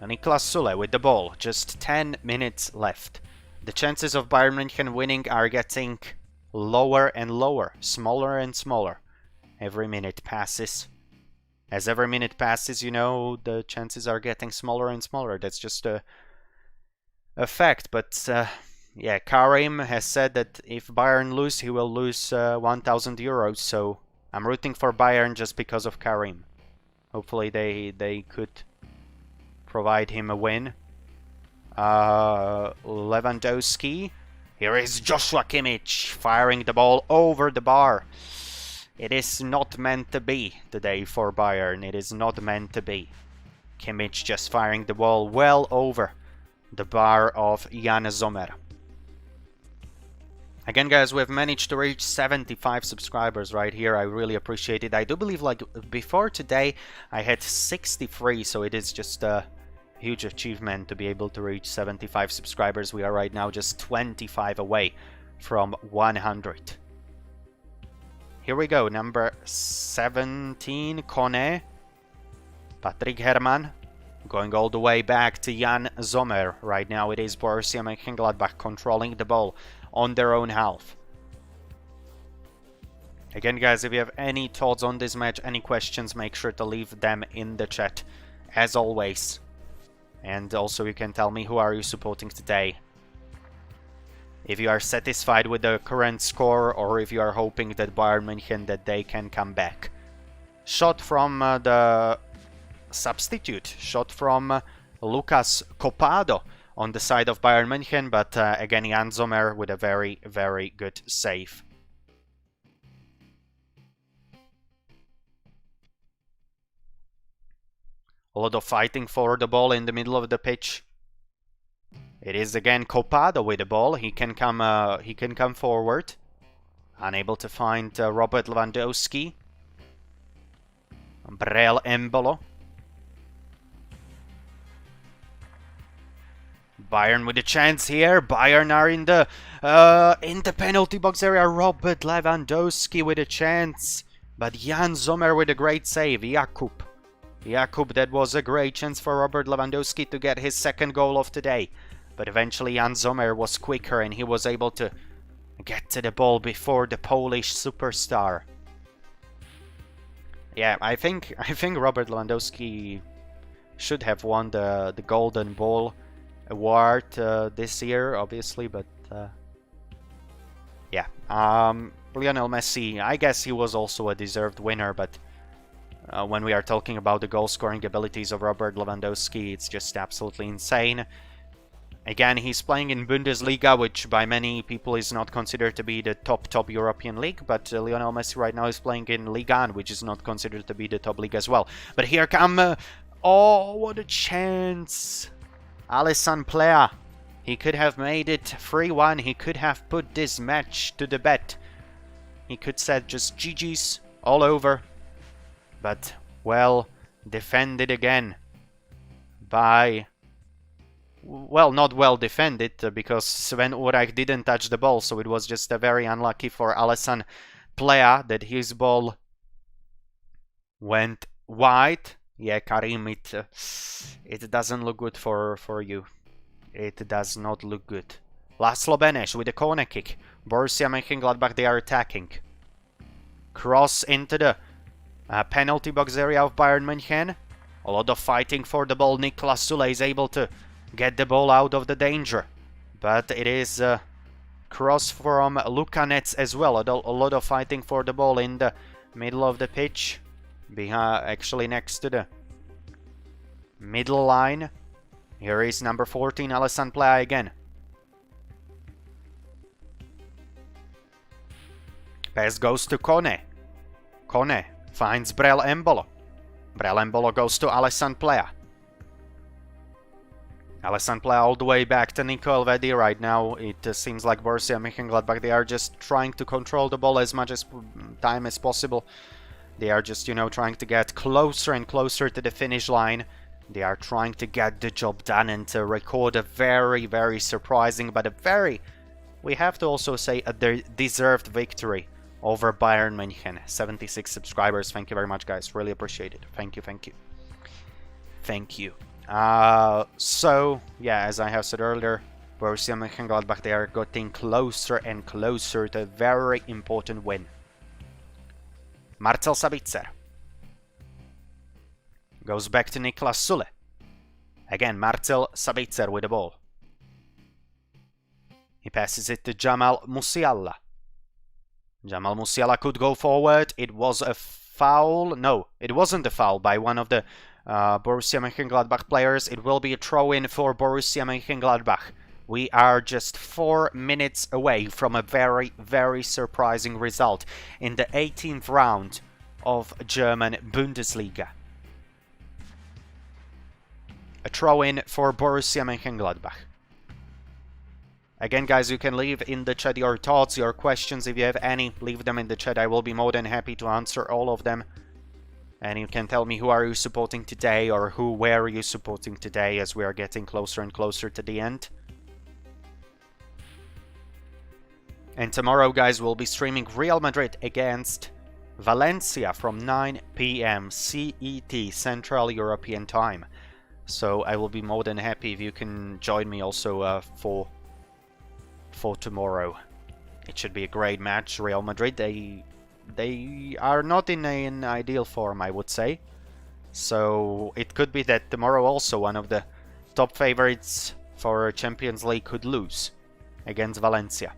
Niklas Süle with the ball, just 10 minutes left. The chances of Bayern München winning are getting lower and lower, smaller and smaller. Every minute passes. As every minute passes, you know, the chances are getting smaller and smaller. That's just a fact. But yeah, Karim has said that if Bayern lose, he will lose 1,000 euros. So I'm rooting for Bayern just because of Karim. Hopefully they could provide him a win. Lewandowski. Here is Joshua Kimmich firing the ball over the bar. It is not meant to be today for Bayern. It is not meant to be. Kimmich just firing the ball well over the bar of Jan Sommer. Again, guys, we've managed to reach 75 subscribers right here. I really appreciate it. I do believe, like, before today, I had 63, so it is just Huge achievement to be able to reach 75 subscribers. We are right now just 25 away from 100. Here we go, number 17, Kone. Patrick Herrmann. Going all the way back to Jan Sommer. Right now it is Borussia Mönchengladbach controlling the ball on their own half. Again, guys, if you have any thoughts on this match, any questions, make sure to leave them in the chat, as always. And also you can tell me who are you supporting today. If you are satisfied with the current score, or if you are hoping that Bayern München, that they can come back. Shot from the substitute, shot from Lucas Copado on the side of Bayern München, but again Jan Sommer with a very, very good save. A lot of fighting for the ball in the middle of the pitch. It is again Copado with the ball. He can come forward. Unable to find Robert Lewandowski. Breel Embolo. Bayern with a chance here. Bayern are in the penalty box area. Robert Lewandowski with a chance, but Jan Sommer with a great save. Jakub, that was a great chance for Robert Lewandowski to get his second goal of today, but eventually Jan Sommer was quicker and he was able to get to the ball before the Polish superstar. Yeah, I think Robert Lewandowski should have won the Golden Ball award this year, obviously, but yeah. Lionel Messi, I guess he was also a deserved winner, but when we are talking about the goal-scoring abilities of Robert Lewandowski, it's just absolutely insane. Again, he's playing in Bundesliga, which by many people is not considered to be the top European league, but Lionel Messi right now is playing in Ligue 1, which is not considered to be the top league as well. But here come... oh, what a chance! Alassane Plea. He could have made it 3-1. He could have put this match to the bed. He could said just GG's all over. But well defended again by... well, not well defended, because Sven Ulreich didn't touch the ball, so it was just very unlucky for Alassane Plea that his ball went wide. Yeah, Karim, it doesn't look good for you. It does not look good. Laszlo Benes with a corner kick. Borussia Mönchengladbach, they are attacking. Cross into the penalty box area of Bayern München. A lot of fighting for the ball. Niklas Süle is able to get the ball out of the danger. But it is cross from Luka Netz as well. A lot of fighting for the ball in the middle of the pitch. Actually next to the middle line. Here is number 14, Alassane Plea again. Pass goes to Kone. Kone finds Breel Embolo. Breel Embolo goes to Alassane Plea. Alassane Plea all the way back to Nico Elvedi. Right now it seems like Borussia Mönchengladbach, they are just trying to control the ball as much as time as possible. They are just, you know, trying to get closer and closer to the finish line. They are trying to get the job done and to record a very, very surprising, but a very, we have to also say, a deserved victory over Bayern München. 76 subscribers. Thank you very much, guys. Really appreciate it. Thank you, thank you. Thank you. So, yeah, as I have said earlier, Borussia Mönchengladbach, they are getting closer and closer to a very important win. Marcel Sabitzer goes back to Niklas Süle. Again, Marcel Sabitzer with the ball. He passes it to Jamal Musiala. Jamal Musiala could go forward. It was a foul. No, it wasn't a foul by one of the Borussia Mönchengladbach players. It will be a throw-in for Borussia Mönchengladbach. We are just 4 minutes away from a very, very surprising result in the 18th round of German Bundesliga. A throw-in for Borussia Mönchengladbach. Again, guys, you can leave in the chat your thoughts, your questions. If you have any, leave them in the chat. I will be more than happy to answer all of them. And you can tell me who are you supporting today, or where are you supporting today, as we are getting closer and closer to the end. And tomorrow, guys, we'll be streaming Real Madrid against Valencia from 9 p.m. CET, Central European Time. So I will be more than happy if you can join me also for tomorrow. It should be a great match. Real Madrid, they are not in an ideal form, I would say. So it could be that tomorrow also one of the top favorites for Champions League could lose against Valencia.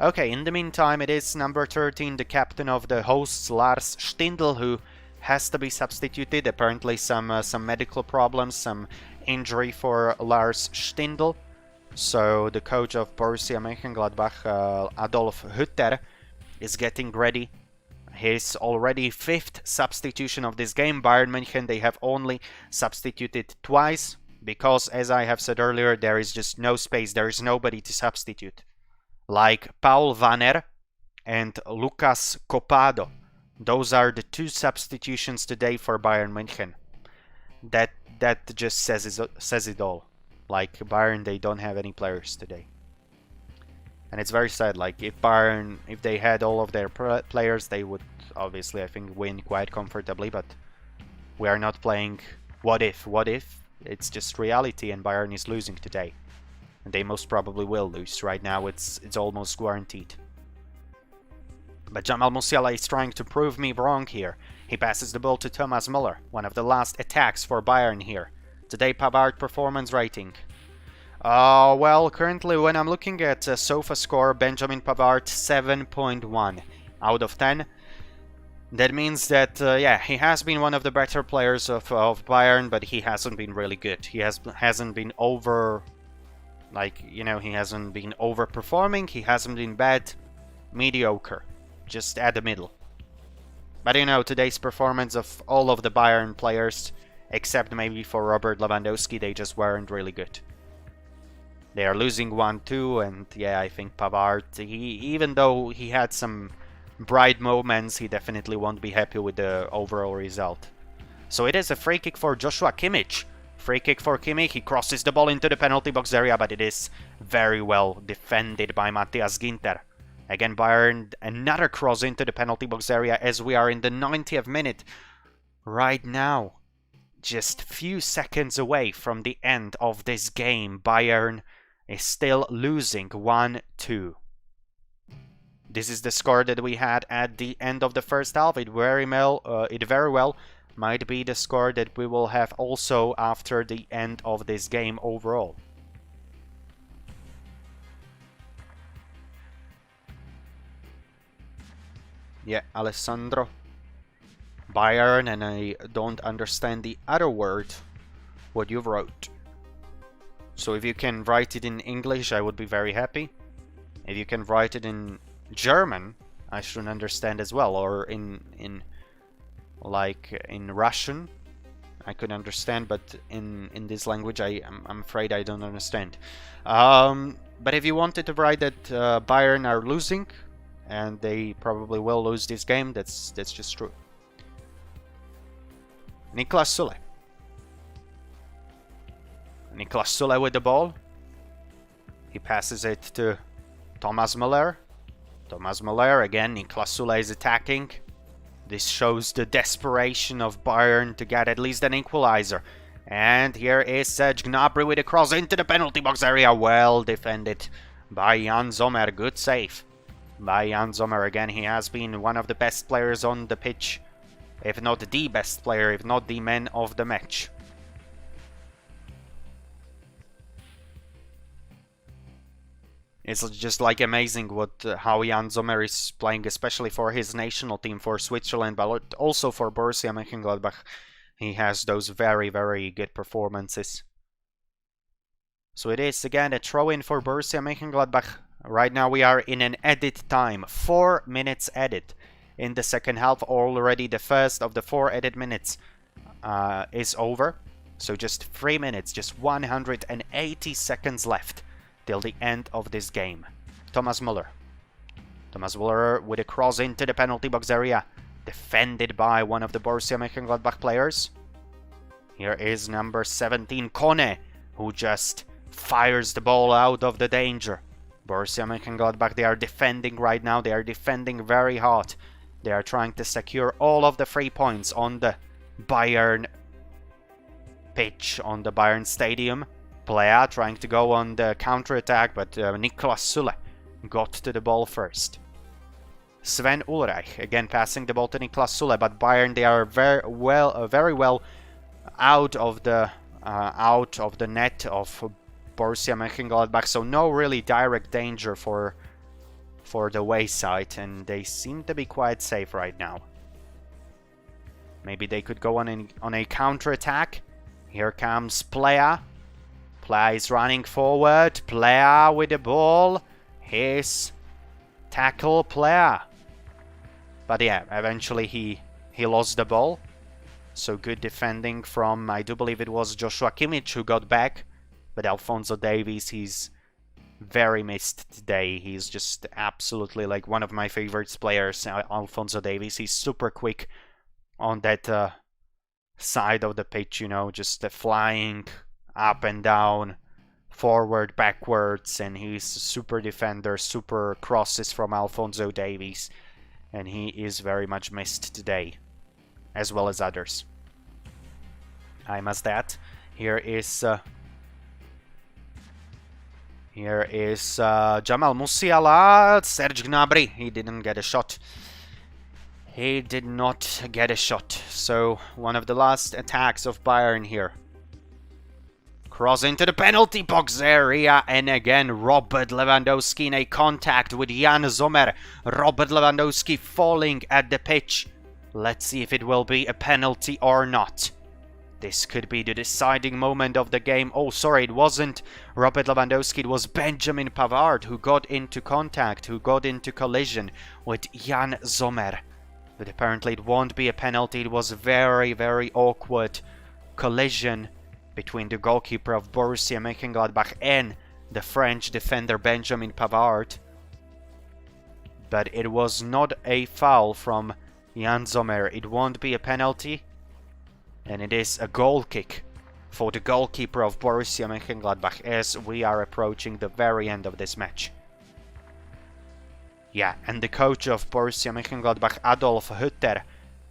Okay, in the meantime, it is number 13, the captain of the hosts, Lars Stindl, who has to be substituted. Apparently some medical problems, some injury for Lars Stindl. So the coach of Borussia Monchengladbach, Adolf Hütter, is getting ready. His already 5th substitution of this game. Bayern München, they have only substituted twice, because, as I have said earlier, there is just no space, there is nobody to substitute. Like Paul Wanner and Lucas Copado. Those are the 2 substitutions today for Bayern München. That just says it all. Like, Bayern, they don't have any players today. And it's very sad. Like, if Bayern, if they had all of their players, they would obviously, I think, win quite comfortably. But we are not playing what if. What if? It's just reality, and Bayern is losing today. And they most probably will lose. Right now, it's almost guaranteed. But Jamal Musiala is trying to prove me wrong here. He passes the ball to Thomas Müller, one of the last attacks for Bayern here. Today, Pavard performance rating. Well, currently when I'm looking at SofaScore, Benjamin Pavard 7.1 out of 10. That means that, yeah, he has been one of the better players of Bayern, but he hasn't been really good. He hasn't been over, like, you know, he hasn't been overperforming, he hasn't been bad, mediocre, just at the middle. But, you know, today's performance of all of the Bayern players, except maybe for Robert Lewandowski, they just weren't really good. They are losing 1-2, and yeah, I think Pavard, even though he had some bright moments, he definitely won't be happy with the overall result. So it is a free kick for Joshua Kimmich. Free kick for Kimmich, he crosses the ball into the penalty box area, but it is very well defended by Matthias Ginter. Again, Bayern, another cross into the penalty box area as we are in the 90th minute. Right now, just few seconds away from the end of this game, Bayern is still losing 1-2. This is the score that we had at the end of the first half. It very well might be the score that we will have also after the end of this game overall. Yeah, Alessandro. Bayern, and I don't understand the other word what you wrote. So if you can write it in English, I would be very happy. If you can write it in German, I should understand as well, or in Russian, I could understand, but in this language, I'm afraid I don't understand. But if you wanted to write that Bayern are losing, and they probably will lose this game, that's just true. Niklas Süle. Niklas Süle with the ball. He passes it to Thomas Müller. Thomas Müller, again, Niklas Süle is attacking. This shows the desperation of Bayern to get at least an equalizer. And here is Gnabry with a cross into the penalty box area. Well defended by Jan Sommer. Good save by Jan Sommer. Again, he has been one of the best players on the pitch. If not the best player, if not the man of the match. It's just like amazing how Jan Sommer is playing, especially for his national team, for Switzerland, but also for Borussia Mönchengladbach. He has those very, very good performances. So it is again a throw-in for Borussia Mönchengladbach. Right now we are in an added time, 4 minutes added in the second half. Already the first of the 4 added minutes is over. So just 3 minutes, just 180 seconds left till the end of this game. Thomas Müller. Thomas Müller with a cross into the penalty box area. defended by one of the Borussia Mönchengladbach players. Here is number 17, Kone, who just fires the ball out of the danger. Borussia Mönchengladbach, they are defending right now. They are defending very hard. They are trying to secure all of the 3 points on the Bayern pitch, on the Bayern stadium. Plea trying to go on the counter-attack, but Niklas Sule got to the ball first. Sven Ulreich again passing the ball to Niklas Sule, but Bayern, they are very well out of the net of Borussia Mönchengladbach, so no really direct danger for the wayside, and they seem to be quite safe right now. Maybe they could go on a counter-attack. Here comes Plea. Plea is running forward. Plea with the ball. His tackle, Plea. But yeah, eventually he lost the ball. So good defending from, I do believe it was Joshua Kimmich who got back. But Alphonso Davies, he's very missed today. He's just absolutely like one of my favorite players, Alphonso Davies. He's super quick on that side of the pitch, you know, just flying up and down, forward, backwards, and he's a super defender, super crosses from Alphonso Davies, and he is very much missed today, as well as others. I must add, here is Jamal Musiala. Serge Gnabry, he didn't get a shot. He did not get a shot. So one of the last attacks of Bayern here. Cross into the penalty box area, and again Robert Lewandowski in a contact with Jan Sommer. Robert Lewandowski falling at the pitch. Let's see if it will be a penalty or not. This could be the deciding moment of the game. Oh, sorry, it wasn't Robert Lewandowski. It was Benjamin Pavard who got into contact, who got into collision with Jan Sommer. But apparently it won't be a penalty. It was a very, very awkward collision between the goalkeeper of Borussia Mönchengladbach and the French defender Benjamin Pavard. But it was not a foul from Jan Sommer. It won't be a penalty. And it is a goal kick for the goalkeeper of Borussia Mönchengladbach as we are approaching the very end of this match. Yeah, and the coach of Borussia Mönchengladbach, Adolf Hütter,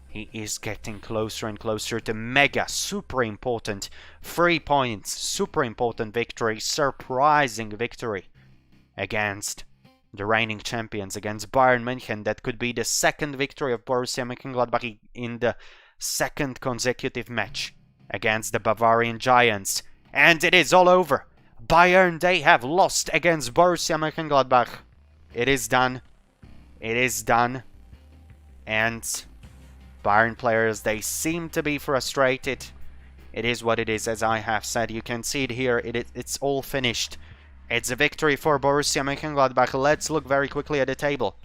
he is getting closer and closer to mega, super important 3 points, super important victory, surprising victory against the reigning champions, against Bayern München. That could be the second victory of Borussia Mönchengladbach in the second consecutive match against the Bavarian Giants. And it is all over. Bayern, they have lost against Borussia Mönchengladbach. It is done. It is done. And Bayern players, they seem to be frustrated. It is what it is, as I have said. You can see it here. It's all finished. It's a victory for Borussia Mönchengladbach. Let's look very quickly at the table.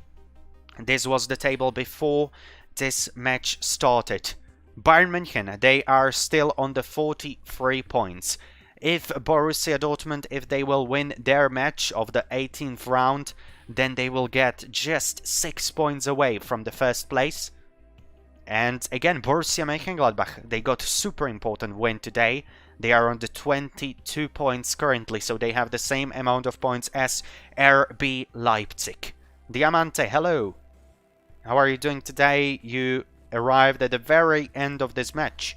This was the table before this match started. Bayern München, they are still on the 43 points. If Borussia Dortmund, if they will win their match of the 18th round, then they will get just 6 points away from the first place. And again, Borussia Mönchengladbach, they got a super important win today. They are on the 22 points currently, so they have the same amount of points as RB Leipzig. Diamante, hello. How are you doing today? You arrived at the very end of this match,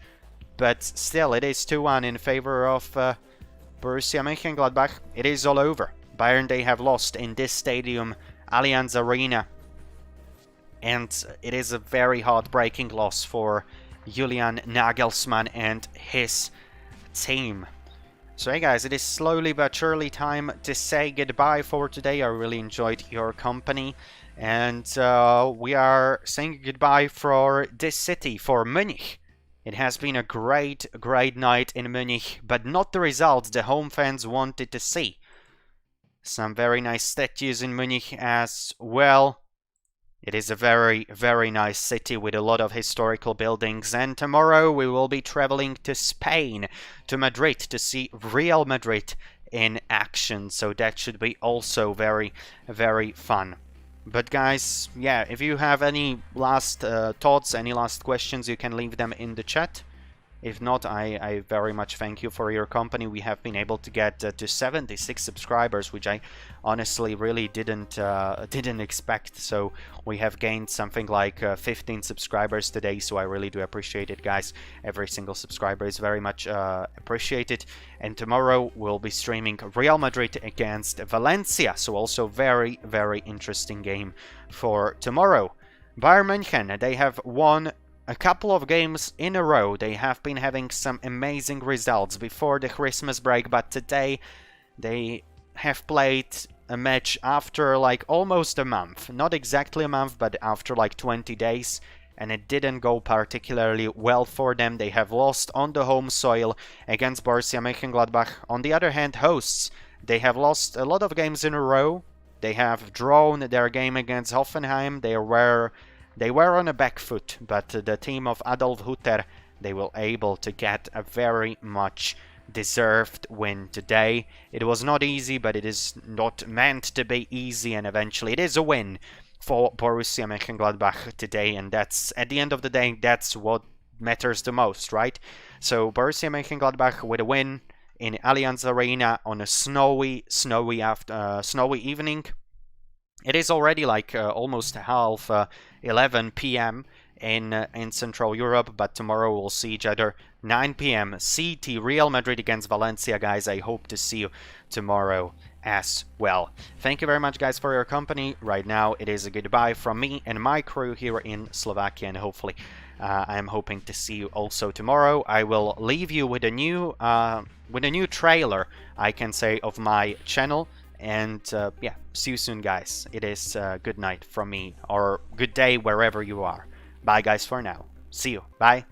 but still it is 2-1 in favor of Borussia Mönchengladbach. It is all over. Bayern, they have lost in this stadium, Allianz Arena, and it is a very heartbreaking loss for Julian Nagelsmann and his team. So hey guys, it is slowly but surely time to say goodbye for today. I really enjoyed your company. And we are saying goodbye for this city, for Munich. It has been a great night in Munich, but not the results the home fans wanted to see. Some very nice statues in Munich as well. It is a very, very nice city with a lot of historical buildings. And tomorrow we will be traveling to Spain, to Madrid, to see Real Madrid in action. So that should be also very, very fun. But guys, yeah, if you have any last thoughts, any last questions, you can leave them in the chat. If not, I very much thank you for your company. We have been able to get to 76 subscribers, which I honestly really didn't expect. So we have gained something like 15 subscribers today, so I really do appreciate it, guys. Every single subscriber is very much appreciated. And tomorrow we'll be streaming Real Madrid against Valencia, so also very, very interesting game for tomorrow. Bayern Munich, they have won a couple of games in a row. They have been having some amazing results before the Christmas break, but today they have played a match after like almost a month. Not exactly a month, but after like 20 days, and it didn't go particularly well for them. They have lost on the home soil against Borussia Monchengladbach. On the other hand, hosts, they have lost a lot of games in a row. They have drawn their game against Hoffenheim. They were on a back foot, but the team of Adolf Hutter, they were able to get a very much deserved win today. It was not easy, but it is not meant to be easy, and eventually it is a win for Borussia Mönchengladbach today, and that's, at the end of the day, that's what matters the most, right? So Borussia Mönchengladbach with a win in Allianz Arena on a snowy evening. It is already like almost half 11 p.m. in Central Europe, but tomorrow we'll see each other 9 p.m. CT, Real Madrid against Valencia, guys. I hope to see you tomorrow as well. Thank you very much, guys, for your company. Right now, it is a goodbye from me and my crew here in Slovakia, and hopefully I'm hoping to see you also tomorrow. I will leave you with a new trailer, I can say, of my channel. And yeah, see you soon, guys. It is good night from me, or good day wherever you are. Bye, guys, for now. See you. Bye.